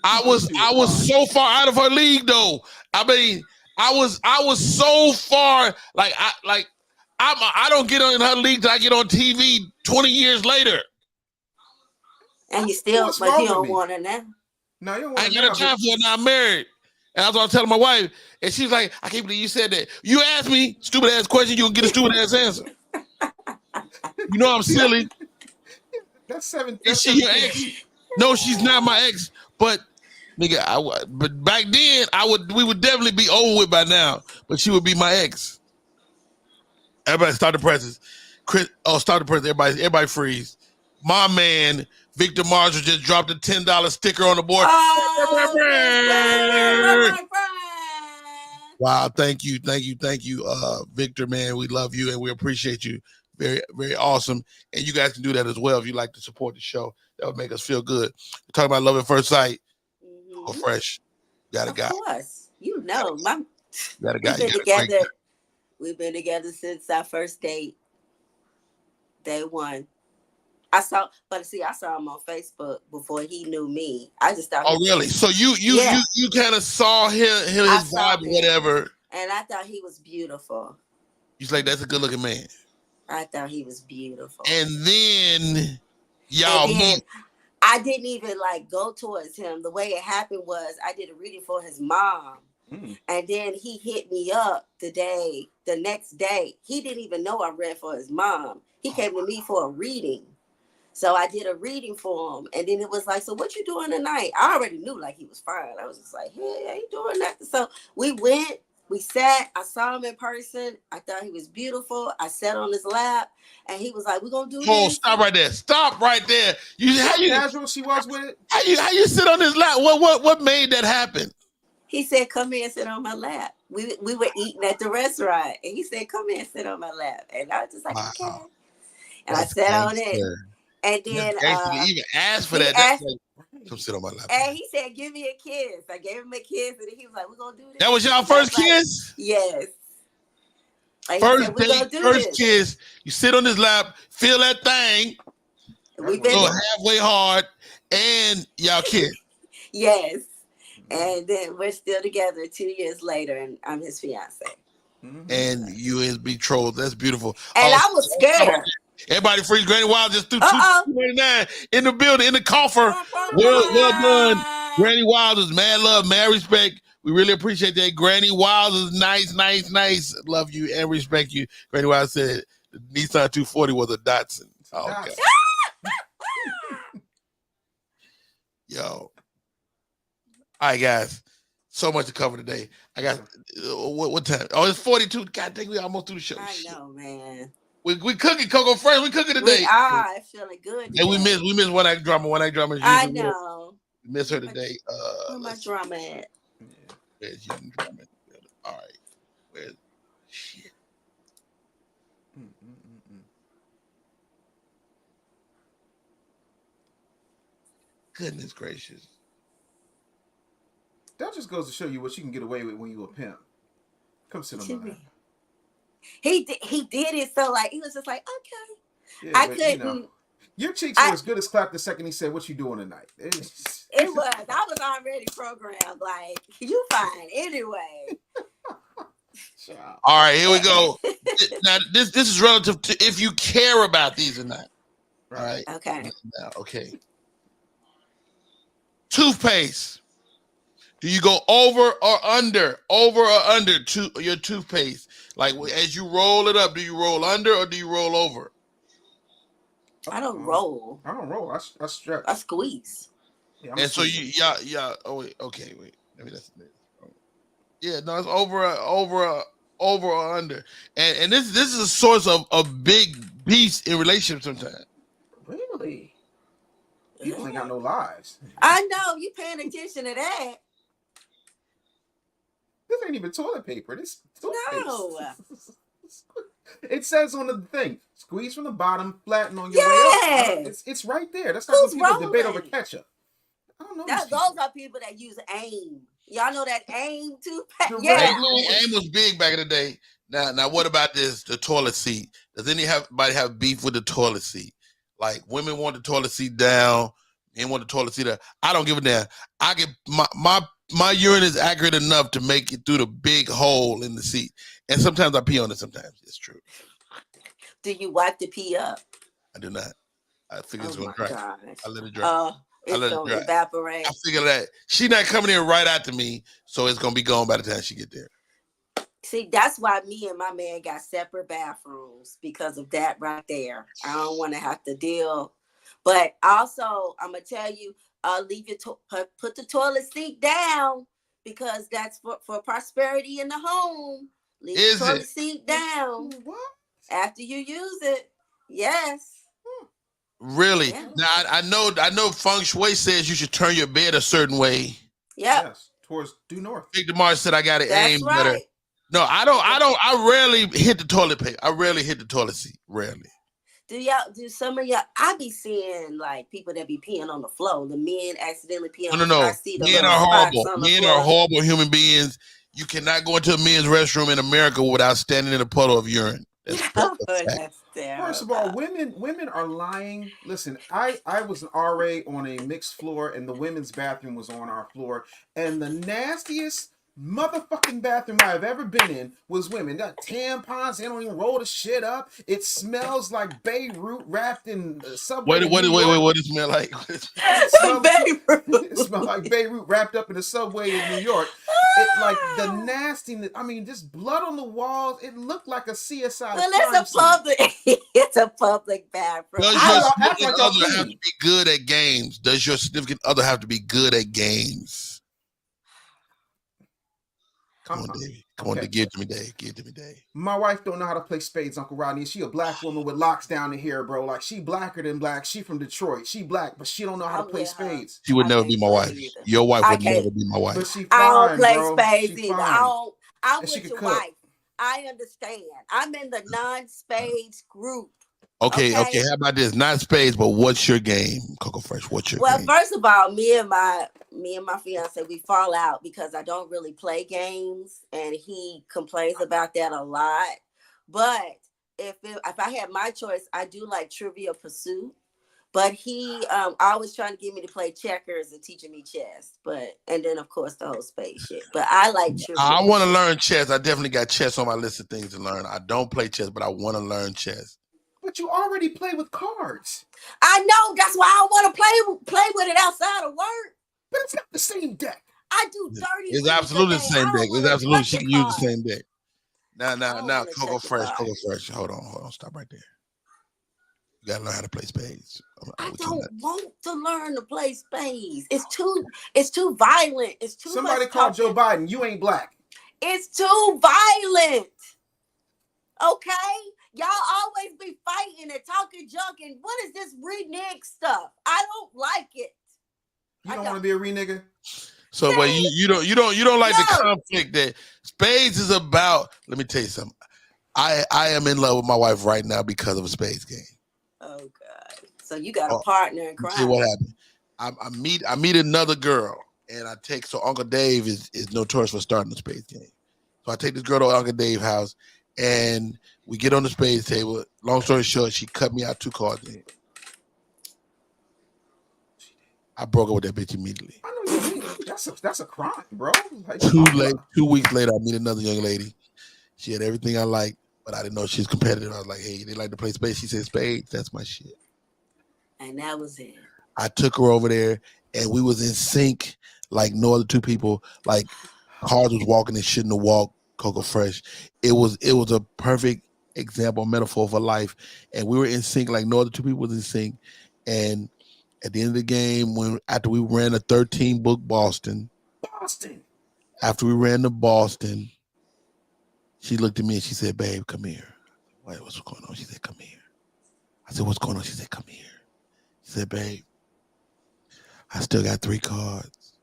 I was so far out of her league though. I mean, I was so far I don't get in her league till I get on TV 20 years later. And you still, but you don't want her now. No, you don't want her. I ain't got time for it now. I'm married. And that's what I'm telling my wife. And she's like, I can't believe you said that. You asked me stupid ass question, you can get a stupid ass answer. You know I'm silly. That's 7. Is she your ex? No, she's not my ex. But nigga, but back then we would definitely be over with by now. But she would be my ex. Everybody start the presses. Start the presses. Everybody freeze. My man Victor Marshall just dropped a $10 sticker on the board. Wow, thank you, Victor, man. We love you and we appreciate you. Very, very awesome. And you guys can do that as well if you like to support the show. That would make us feel good. We're talking about love at first sight. Oh, fresh. Got a guy. Of course. Got a guy. We've been together since our first date. Day one. I saw him on Facebook before he knew me. I just thought. Oh, really? So you kind of saw his vibe, whatever. And I thought he was beautiful. He's like, that's a good looking man. I thought he was beautiful. And then Y'all, And then I didn't even like go towards him. The way it happened was I did a reading for his mom. And then he hit me up the next day. He didn't even know I read for his mom. He came to me for a reading. So I did a reading for him. And then it was like, so what you doing tonight? I already knew like he was fine. I was just like, hey, I ain't doing nothing. So we went, we sat, I saw him in person. I thought he was beautiful. I sat on his lap and he was like, we're gonna do this. Stop right there. Stop right there. How casual she was with it. How you sit on his lap? What made that happen? He said, come here and sit on my lap. We were eating at the restaurant. And he said, come here and sit on my lap. And I was just like, okay. And I sat on it. And then he even asked for that. Come sit on my lap. And he said, give me a kiss. I gave him a kiss. And he was like, we're going to do this. That was y'all first kiss? Yes. First kiss. You sit on his lap, feel that thing. We've been halfway hard, and y'all kiss. Yes. And then we're still together 2 years later, and I'm his fiance. And you his betrothed. That's beautiful. And I was scared. Everybody freeze. Granny Wild just threw $2.99 in the building, in the coffer. Well done. Granny Wild is mad love, mad respect. We really appreciate that. Granny Wild is nice. Love you and respect you. Granny Wild said the Nissan 240 was a Datsun. Oh, okay. Yo. All right, guys. So much to cover today. I got what time? Oh, it's 42. God dang, we almost through the show. I know, man. We cooking Coco first. We cooking today. We are feeling good. And we miss one act drama. One act drama. I know. We miss her today. Where my drama at? Where's your drama? All right. Where's shit? Goodness gracious. That just goes to show you what you can get away with when you a pimp. Come sit on my lap. He did it so like he was just like, okay. Yeah, I couldn't. You know, your cheeks were as good as clapped the second he said, "What you doing tonight?" It was. I was already programmed. Like you fine anyway. All right, here we go. Now this is relative to if you care about these or not. All right. Okay. Now, okay. Toothpaste. Do you go over or under? Over or under to your toothpaste? Like as you roll it up, do you roll under or do you roll over? I don't roll. I don't roll. I stretch. I squeeze. Yeah, and so yeah. Oh wait, okay, wait. Maybe that's it. Yeah, no, it's over or under. And this is a source of big beefs in relationships sometimes. Really? People ain't got no lives. I know you paying attention to that. This ain't even toilet paper. This toothpaste. No. It says on the thing, squeeze from the bottom, flatten on your way up. It's right there. That's not what people debate over ketchup. I don't know. Those are people that use AIM. Y'all know that AIM toothpaste? Yeah. AIM was big back in the day. Now what about this? The toilet seat. Does anybody have beef with the toilet seat? Like women want the toilet seat down, men want the toilet seat up. I don't give a damn. I get my urine is accurate enough to make it through the big hole in the seat. And sometimes I pee on it sometimes. It's true. Do you wipe the pee up? I do not. I figure it's going to dry. Gosh. I let it dry. It's going to evaporate. I figure that she's not coming in right after me, so it's going to be gone by the time she get there. See, that's why me and my man got separate bathrooms because of that right there. I don't want to have to deal. But also, I'm going to tell you, put the toilet seat down because that's for prosperity in the home. Leave the toilet seat down. What? After you use it. Yes. Really? Yeah. Now I know feng shui says you should turn your bed a certain way. Yep. Yes, towards due north. Big DeMar said I got to aim right. better. No, I rarely hit the toilet paper. I rarely hit the toilet seat. Rarely. Do some of y'all? I be seeing like people that be peeing on the floor. The men accidentally pee on the floor. No. Men are horrible. Men are horrible human beings. You cannot go into a men's restroom in America without standing in a puddle of urine. That's First of all, women are lying. Listen, I was an RA on a mixed floor, and the women's bathroom was on our floor, and the nastiest, motherfucking bathroom I've ever been in was women. Got tampons, they don't even roll the shit up. It smells like Beirut wrapped in Subway in New York. What does it smell like? It smells Beirut. it smelled like Beirut wrapped up in a Subway in New York. It like the nastiness. I mean, just blood on the walls. It looked like a CSI. Well, it's a public. It's a public bathroom. Does your significant other have to be good at games? Does your significant other have to be good at games? Come on, Dave. Come on, give it to me, Dave. Give it to me, Dave. My wife don't know how to play spades, Uncle Rodney. She a black woman with locks down the hair, bro. Like, she blacker than black. She from Detroit. She black, but she don't know how to play spades. She would never be my wife. Your wife would never be my wife. But she fine, I don't play bro. spades She either. fine. I'm with your wife. I understand. I'm in the non-spades group. Okay. How about this? Not spades, but what's your game, Coco Fresh? What's your game? Well, first of all, me and my fiance, we fall out because I don't really play games, and he complains about that a lot. But if I had my choice, I do like Trivial Pursuit. But he always trying to get me to play checkers and teaching me chess. And then of course the whole space shit. But I like Trivial. I want to learn chess. I definitely got chess on my list of things to learn. I don't play chess, but I want to learn chess. But you already play with cards. I know. That's why I want to play with it outside of work. But it's not the same deck. I do 30. It's absolutely the same deck. It's absolutely she can use the same deck. Now, Coco Fresh. Hold on. Stop right there. You gotta learn how to play spades. I don't want to learn to play spades. It's too violent. It's too. Somebody called Joe Biden. You ain't black. It's too violent. Okay, y'all always be fighting and talking junk. And what is this renege stuff? I don't like it. You don't want to be a renigger. So, but you don't like the conflict that spades is about. Let me tell you something. I am in love with my wife right now because of a spades game. Oh God! So you got a partner in crime. See what happened? I meet another girl, and I take. So Uncle Dave is notorious for starting the spades game. So I take this girl to Uncle Dave's house, and we get on the spades table. Long story short, she cut me out 2 cards in. I broke up with that bitch immediately. I know you mean. That's a crime, bro. Like, 2 weeks later, I meet another young lady. She had everything I liked, but I didn't know she was competitive. I was like, hey, they like to play spades. She said spades. That's my shit. And that was it. I took her over there, and we was in sync like no other 2 people. Like cards was walking and shouldn't have walked. Coco Fresh. It was a perfect example, metaphor for life, and we were in sync like no other 2 people was in sync. And at the end of the game, after we ran a 13-book Boston. After we ran to Boston, she looked at me and she said, "Babe, come here." Wait, what's going on? She said, "Come here." I said, "What's going on?" She said, "Come here." She said, "Babe, I still got 3 cards."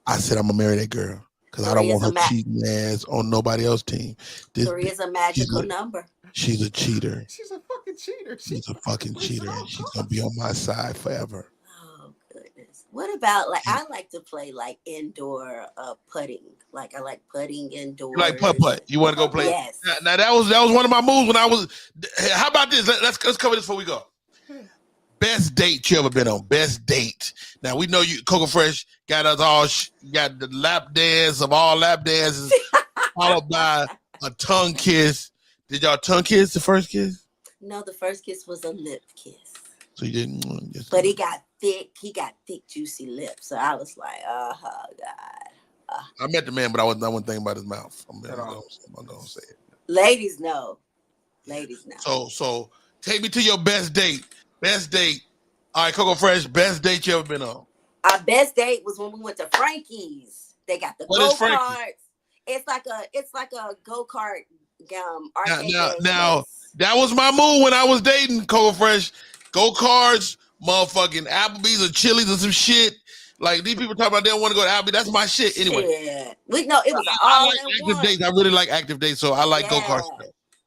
I said, "I'm gonna marry that girl because I don't want her cheating ass on nobody else's team." 3 is a magical number. She's a cheater. She's a fucking cheater. She's a fucking cheater, and she's gonna be on my side forever. Oh goodness. What about I like to play like indoor putting. Like I like putting indoors. You like putt? You want to go play? Yes. Now that was one of my moves when I was. How about this? Let's cover this before we go. Best date you ever been on? Best date. Now we know you, Coco Fresh, got us all. Got the lap dance of all lap dances, followed by a tongue kiss. Did y'all tongue kiss the first kiss? No, the first kiss was a lip kiss. So you didn't. But he got thick, juicy lips. So I was like, oh God. I met the man, but I wasn't thinking about his mouth. I'm gonna say it. Ladies know. So take me to your best date. Best date. All right, Coco Fresh, best date you ever been on? Our best date was when we went to Frankie's. They got the go-karts. It's like a go-kart now that was my move when I was dating Coco Fresh. Go-karts, motherfucking Applebee's or Chili's or some shit. Like these people talk about they don't want to go to Applebee's. That's my shit. Anyway. Yeah. We know it was I like active dates. I really like active dates, so I like go-karts.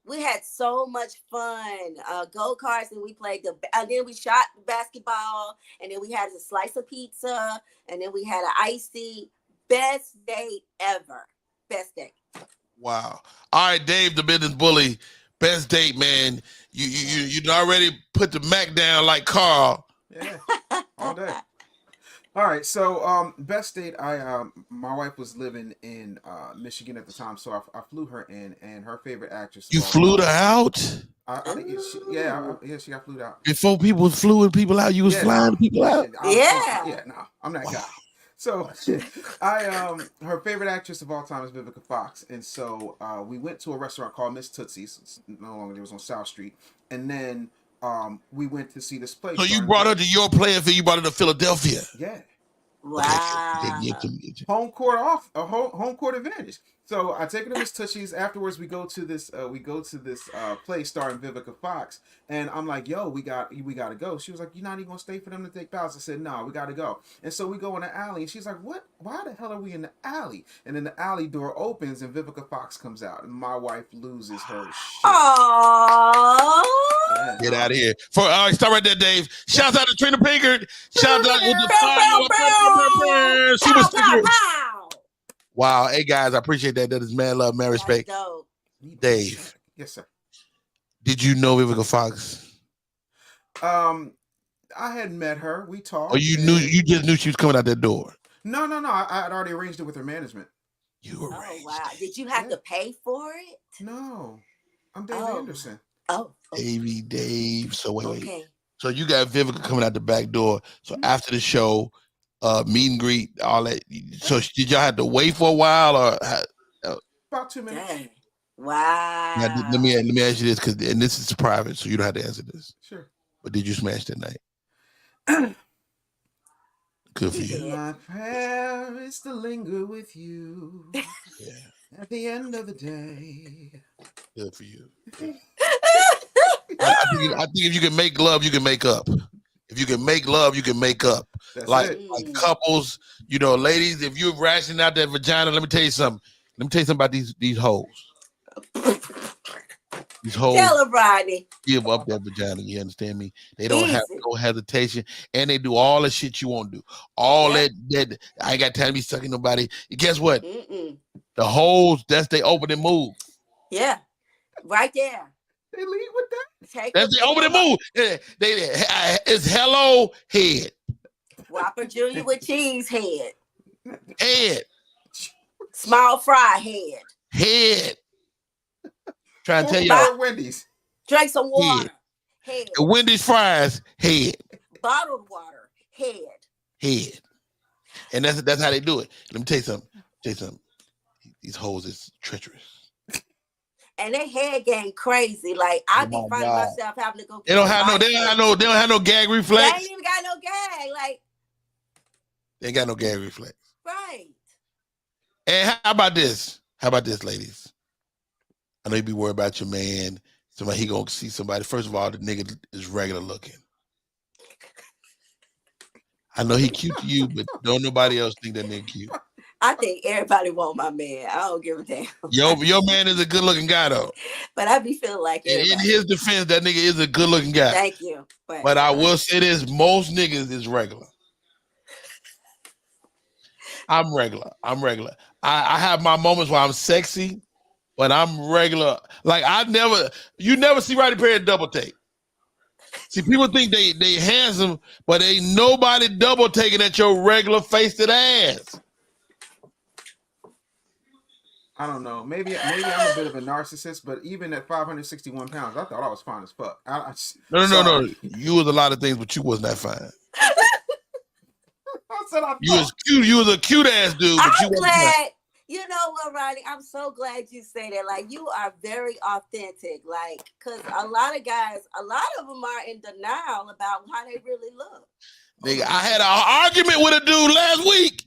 We had so much fun. Go-karts, and we played and then we shot basketball, and then we had a slice of pizza, and then we had an icy. Best date ever. Best date. Wow. All right, Dave, the business bully. Best date, man. You already put the Mac down like Carl. Yeah, all day. All right, so best state. My wife was living in Michigan at the time, so I flew her in, and her favorite actress of You all flew her time. out She got flew out. before people flew people out. You was Yeah, flying no, people out. Yeah. no, I'm that guy. So her favorite actress of all time is Vivica Fox, and so we went to a restaurant called Miss Tootsie's. It's no longer, it was on South Street, and then we went to see this play. So you brought her to your playing field. You brought her to Philadelphia. Yeah. Wow. Home court advantage. So I take her to Miss Tushy's. Afterwards, we go to this play starring Vivica Fox, and I'm like, "Yo, we got to go." She was like, "You're not even gonna stay for them to take bows?" I said, "No, we got to go." And so we go in the alley, and she's like, "What? Why the hell are we in the alley?" And then the alley door opens, and Vivica Fox comes out, and my wife loses her shit. Aww. Yeah, Get out of here. Stop right there, Dave. Shouts out to Trina Pinkard. Shout out with the fire. She was wow. Hey guys, I appreciate that. That is mad love, mad respect. Dave. Yes, sir. Did you know Vivica Fox? I had met her. We talked. Or you just knew she was coming out that door? No. I had already arranged it with her management. You arranged. Oh wow. Did you have to pay for it? No. I'm Dave Anderson. Oh. Okay. Dave. So wait. Okay. So you got Vivica coming out the back door. So after the show, meet and greet, all that. So did y'all have to wait for a while or about 2 minutes? Dang. Wow. Now, let me ask you this, and this is private, so you don't have to answer this. Sure. But did you smash that night? Good for you. My prayer is to linger with you. Yeah. At the end of the day. Good for you. I think if you can make love, you can make up. If you can make love, you can make up. That's like couples, ladies, if you're rationing out that vagina, let me tell you something. Let me tell you something about these hoes. These hoes Tell her, Rodney. give up that vagina. You understand me? They don't have no hesitation, and they do all the shit you won't do. All that I ain't got time to be sucking nobody. Guess what? The hoes, that's they opening move. Yeah, right there. They lead with that. That's the opening move. It's hello head. Whopper Junior with cheese head. Head. Small fry head. Head. Trying to tell y'all. Wendy's. Drink some water. Head. The Wendy's fries. Head. Bottled water. Head. Head. And that's how they do it. Let me tell you something. These hoes is treacherous. And their head game crazy. Like I be finding myself having to go. They don't have no gag reflex. They ain't even got no gag. Like they ain't got no gag reflex. Right. And how about this? Ladies? I know you be worried about your man. Somebody he gonna see somebody. First of all, the nigga is regular looking. I know he cute to you, but don't nobody else think that nigga cute. I think everybody want my man. I don't give a damn. Your man is a good looking guy though. But I be feeling like in his defense, that nigga is a good looking guy. Thank you. But I will say this: most niggas is regular. I'm regular. I have my moments where I'm sexy, but I'm regular. Like you never see Roddy Perry double take. See, people think they handsome, but ain't nobody double taking at your regular faced ass. I don't know. Maybe I'm a bit of a narcissist, but even at 561 pounds, I thought I was fine as fuck. No. You was a lot of things, but you wasn't that fine. You was cute. You was a cute ass dude, but you wasn't glad. You know what, Rodney? I'm so glad you say that. Like, you are very authentic. Like, because a lot of them are in denial about how they really look. Nigga, I had an argument with a dude last week.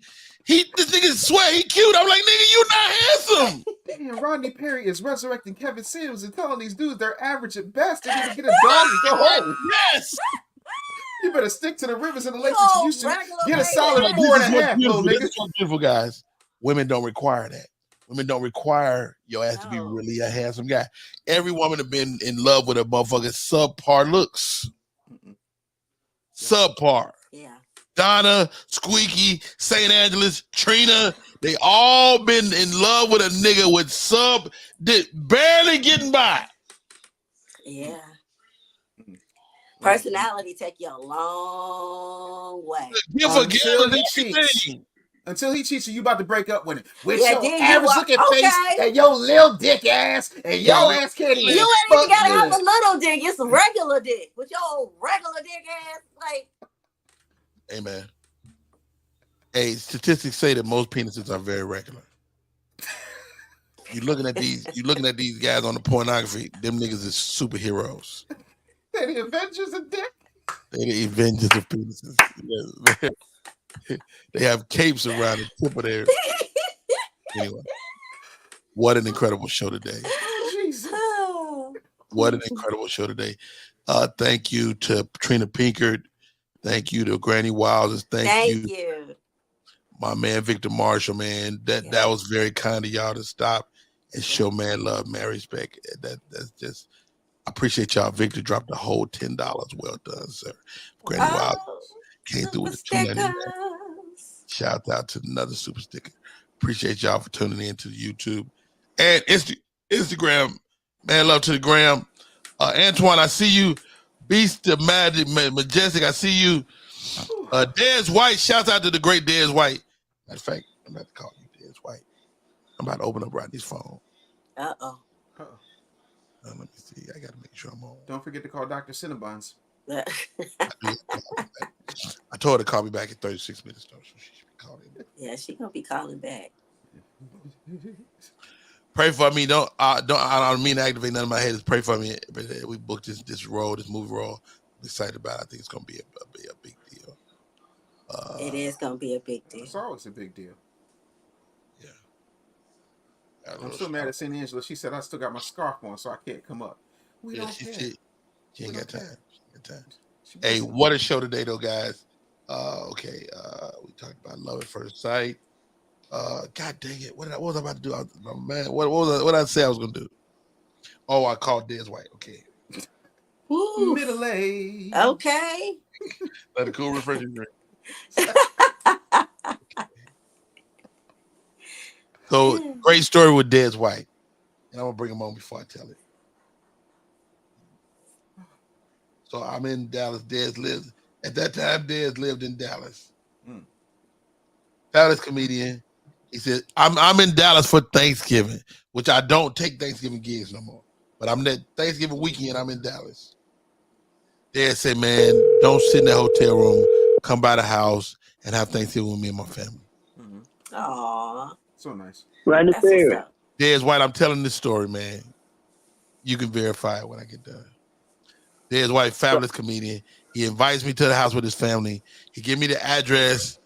This nigga swear he cute. I'm like, nigga, you not handsome. Damn, Rodney Perry is resurrecting Kevin Sims and telling these dudes they're average at best. They're gonna get a dog and go home. Yes. You better stick to the rivers and the lakes that you used to. Get a solid 4.5, little nigga. This is what's beautiful, guys. Women don't require that. Women don't require your ass to be really a handsome guy. Every woman have been in love with a motherfucking subpar looks. Subpar. Yeah. Donna, Squeaky, St. Angeles, Trina, they all been in love with a nigga with barely getting by. Yeah. Personality take you a long way. Give a Until girl he cheats. everything. Until he cheats and you about to break up with him. With Yeah, your then you average are looking face okay. and your little dick ass and Yeah, your ass can't even You ain't fuck even gotta have good. a little dick. It's a regular dick. With your old regular dick ass, like. Hey man. Hey, statistics say that most penises are very regular. You looking at these guys on the pornography, them niggas is superheroes. They're the Avengers of dick. They're the Avengers of penises. They have capes around the tip of their. Anyway, what an incredible show today. Jesus. What an incredible show today. Thank you to Trina Pinkert. Thank you to Granny Wiles. Thank you. My man Victor Marshall, man. That was very kind of y'all to stop and show man love, man respect. That's just, I appreciate y'all. Victor dropped the whole $10. Well done, sir. Granny Wiles came through with the $2.99. Shout out to another super sticker. Appreciate y'all for tuning in to the YouTube and Instagram. Man, love to the gram. Antoine, I see you. Beast the Magic Majestic, I see you. Dez White, shout out to the great Dez White. Matter of fact, I'm about to call you Dez White. I'm about to open up Rodney's phone. Uh-oh. Let me see. I got to make sure I'm on. Don't forget to call Dr. Cinnabons. I told her to call me back in 36 minutes, though, so she should be calling me. Yeah, she gonna be calling back. Pray for me. I don't mean to activate none of my head. Pray for me. We booked this movie role. I'm excited about it. I think it's gonna be a big deal. It is gonna be a big deal. It's always a big deal. Yeah. I'm still mad at St. Angela. She said I still got my scarf on, so I can't come up. We don't care. She ain't got time. Hey, what a show today, though, guys. Okay. We talked about love at first sight. God dang it! What was I about to do? Man, what did I say I was gonna do? Oh, I called Dez White. Okay. Middle age. Okay. Let a cool refreshing drink. So great story with Dez White, and I'm gonna bring him on before I tell it. So I'm in Dallas. Dez lives at that time. Dez lived in Dallas. Dallas comedian. He said, I'm in Dallas for Thanksgiving, which I don't take Thanksgiving gigs no more. But I'm that Thanksgiving weekend, I'm in Dallas. Dad said, man, don't sit in that hotel room. Come by the house and have Thanksgiving with me and my family. Aww. So nice. Right there. Dez White, I'm telling this story, man. You can verify it when I get done. Dez White, fabulous comedian. He invites me to the house with his family. He give me the address.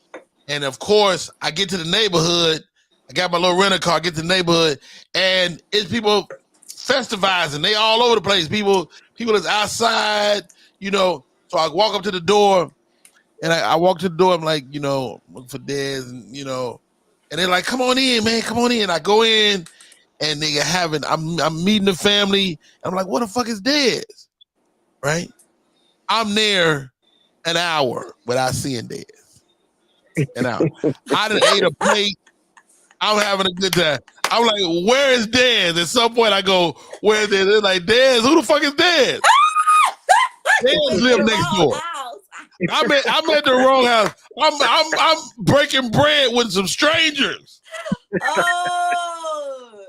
And of course, I get to the neighborhood. I got my little rental car, get to the neighborhood, and it's people festivizing. They all over the place. People that's outside, So I walk up to the door, and I walk to the door. I'm like, looking for Dez, and and they're like, "Come on in, man, come on in." I go in, and they I'm meeting the family. I'm like, "What the fuck is Dez?" Right? I'm there an hour without seeing Dez. An hour. I done ate a plate. I'm having a good time. I'm like, where is Dez? At some point I go, where is Dez? They're like, Dez, who the fuck is Dez? Dez live next door. I'm at the wrong house. I'm breaking bread with some strangers. Oh.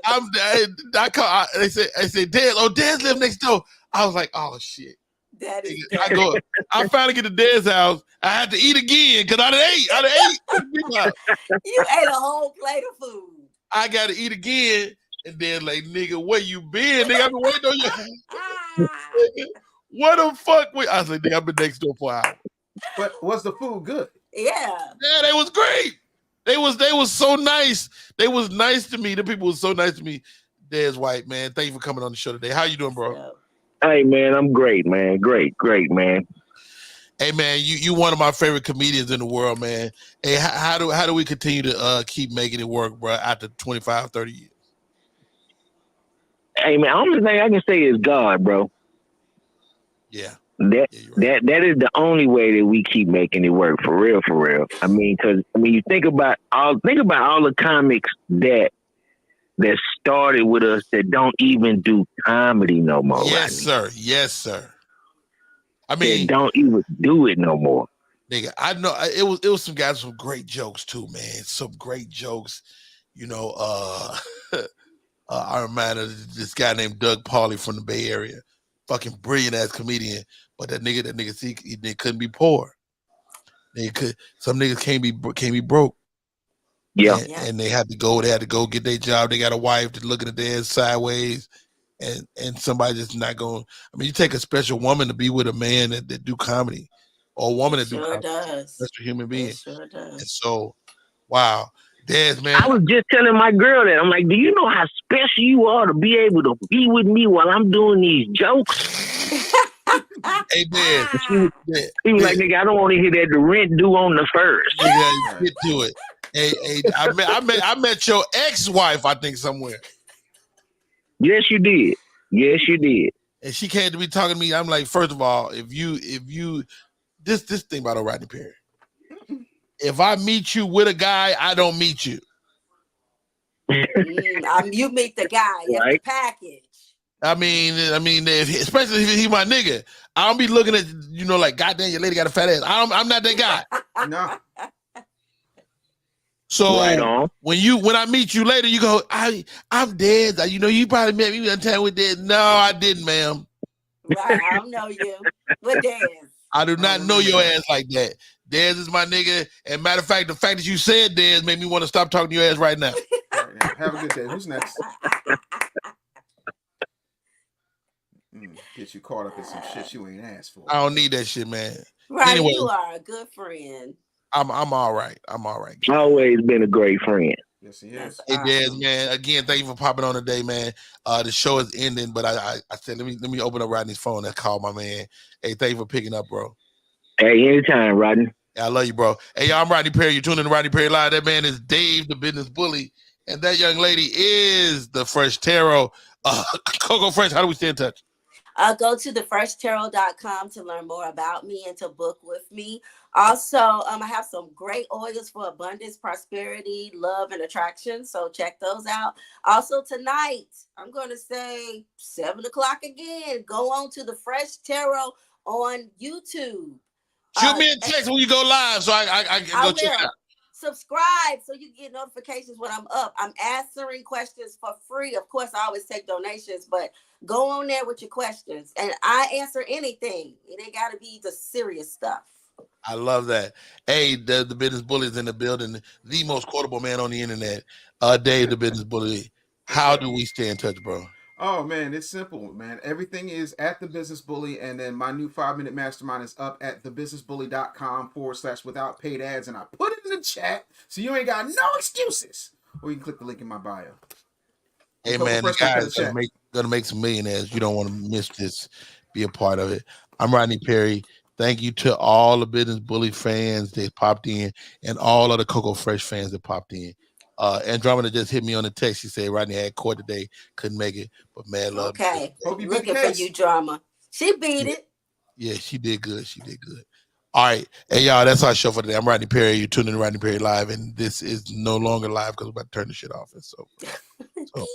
They say Dez. Oh, Dez live next door. I was like, oh shit. That is I finally get to Dez's house. I had to eat again because I done ate. You ate a whole plate of food. I got to eat again. And then like, nigga, where you been? Nigga, I've been waiting on you. What the fuck? I was like, nigga, I've been next door for an hour. But was the food good? Yeah. Yeah, they was great. They was so nice. They was nice to me. The people was so nice to me. Dez White, man. Thank you for coming on the show today. How you doing, bro? Hey, man, I'm great, man. Great, man. Hey, man, you one of my favorite comedians in the world, man. Hey, how do we continue to keep making it work, bro, after 25, 30 years? Hey, man, only thing I can say is God, bro. Yeah. That is the only way that we keep making it work, for real. I mean, you think about all the comics that started with us that don't even do comedy no more. Yes, sir. I mean, don't even do it no more. Nigga, I know it was some guys with some great jokes too, man. Some great jokes. You know, I remember this guy named Doug Pauly from the Bay Area. Fucking brilliant ass comedian. But that nigga see they couldn't be poor. Some niggas can't be broke. Yeah. And they had to go get their job. They got a wife that's looking at their ass sideways. And somebody just not going. I mean, you take a special woman to be with a man that do comedy. Or a woman that do comedy. Does. That's a human being. It sure does. And so, wow. Dez, man. I was just telling my girl that. I'm like, do you know how special you are to be able to be with me while I'm doing these jokes? Hey, Dez. He was like, nigga, I don't want to hear that the rent due on the first. Nigga, get to it. Hey, I met your ex-wife, I think, somewhere. Yes, you did. Yes, you did. And she came to me talking to me. I'm like, first of all, if you this thing about Rodney Perry. If I meet you with a guy, I don't meet you. You meet the guy. You have the package. I mean, especially if he's my nigga, I don't be looking at like, goddamn, your lady got a fat ass. I'm not that guy. No. So right when I meet you later, you go, I'm dead. You probably met me one time with Dez. No, I didn't, ma'am. Right, I don't know you. With Dez. I do not know your ass like that. Dez is my nigga. And matter of fact, the fact that you said Dez made me want to stop talking to your ass right now. All right, now. Have a good day. Who's next? Get you caught up in some shit you ain't asked for. I don't need that shit, man. Right, anyway, you are a good friend. I'm all right. I'm all right. Always been a great friend. Yes, he is. Hey, Dez, man. Again, thank you for popping on today, man. The show is ending, but I said let me open up Rodney's phone and call my man. Hey, thank you for picking up, bro. Hey, anytime, Rodney. I love you, bro. Hey, y'all, I'm Rodney Perry. You're tuning in to Rodney Perry Live. That man is Dave, the business bully, and that young lady is the Fresh Tarot. Coco Fresh, how do we stay in touch? Go to thefreshtarot.com to learn more about me and to book with me. Also, I have some great oils for abundance, prosperity, love, and attraction. So check those out. Also tonight, I'm going to say 7 o'clock again. Go on to the Fresh Tarot on YouTube. Shoot me a text when you go live so I can go check it out. Subscribe so you get notifications when I'm up. I'm answering questions for free. Of course, I always take donations, but go on there with your questions. And I answer anything. It ain't got to be the serious stuff. I love that. Hey, the business bully is in the building. The most quotable man on the internet. Dave, the business bully. How do we stay in touch, bro? Oh, man, it's simple, man. Everything is at The Business Bully, and then my new 5-minute mastermind is up at thebusinessbully.com/without paid ads, and I put it in the chat, so you ain't got no excuses. Or you can click the link in my bio. Hey, man, the guy's gonna make some millionaires. You don't want to miss this. Be a part of it. I'm Rodney Perry. Thank you to all the Business Bully fans that popped in and all of the Coco Fresh fans that popped in. Andromeda just hit me on the text. She said Rodney had court today, couldn't make it, but mad love. Okay, looking for you, drama. She beat it. Yeah, she did good. She did good. All right, hey y'all, that's our show for today. I'm Rodney Perry. You're tuning in to Rodney Perry Live, and this is no longer live because we're about to turn the shit off. It's over. It's over.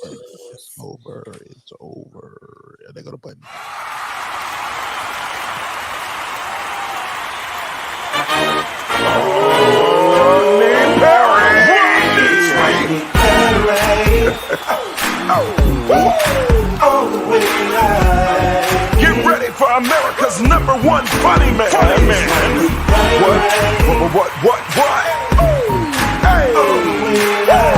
It's over. It's over. Yeah, they go to button. Get ready for America's #1 funny man. What?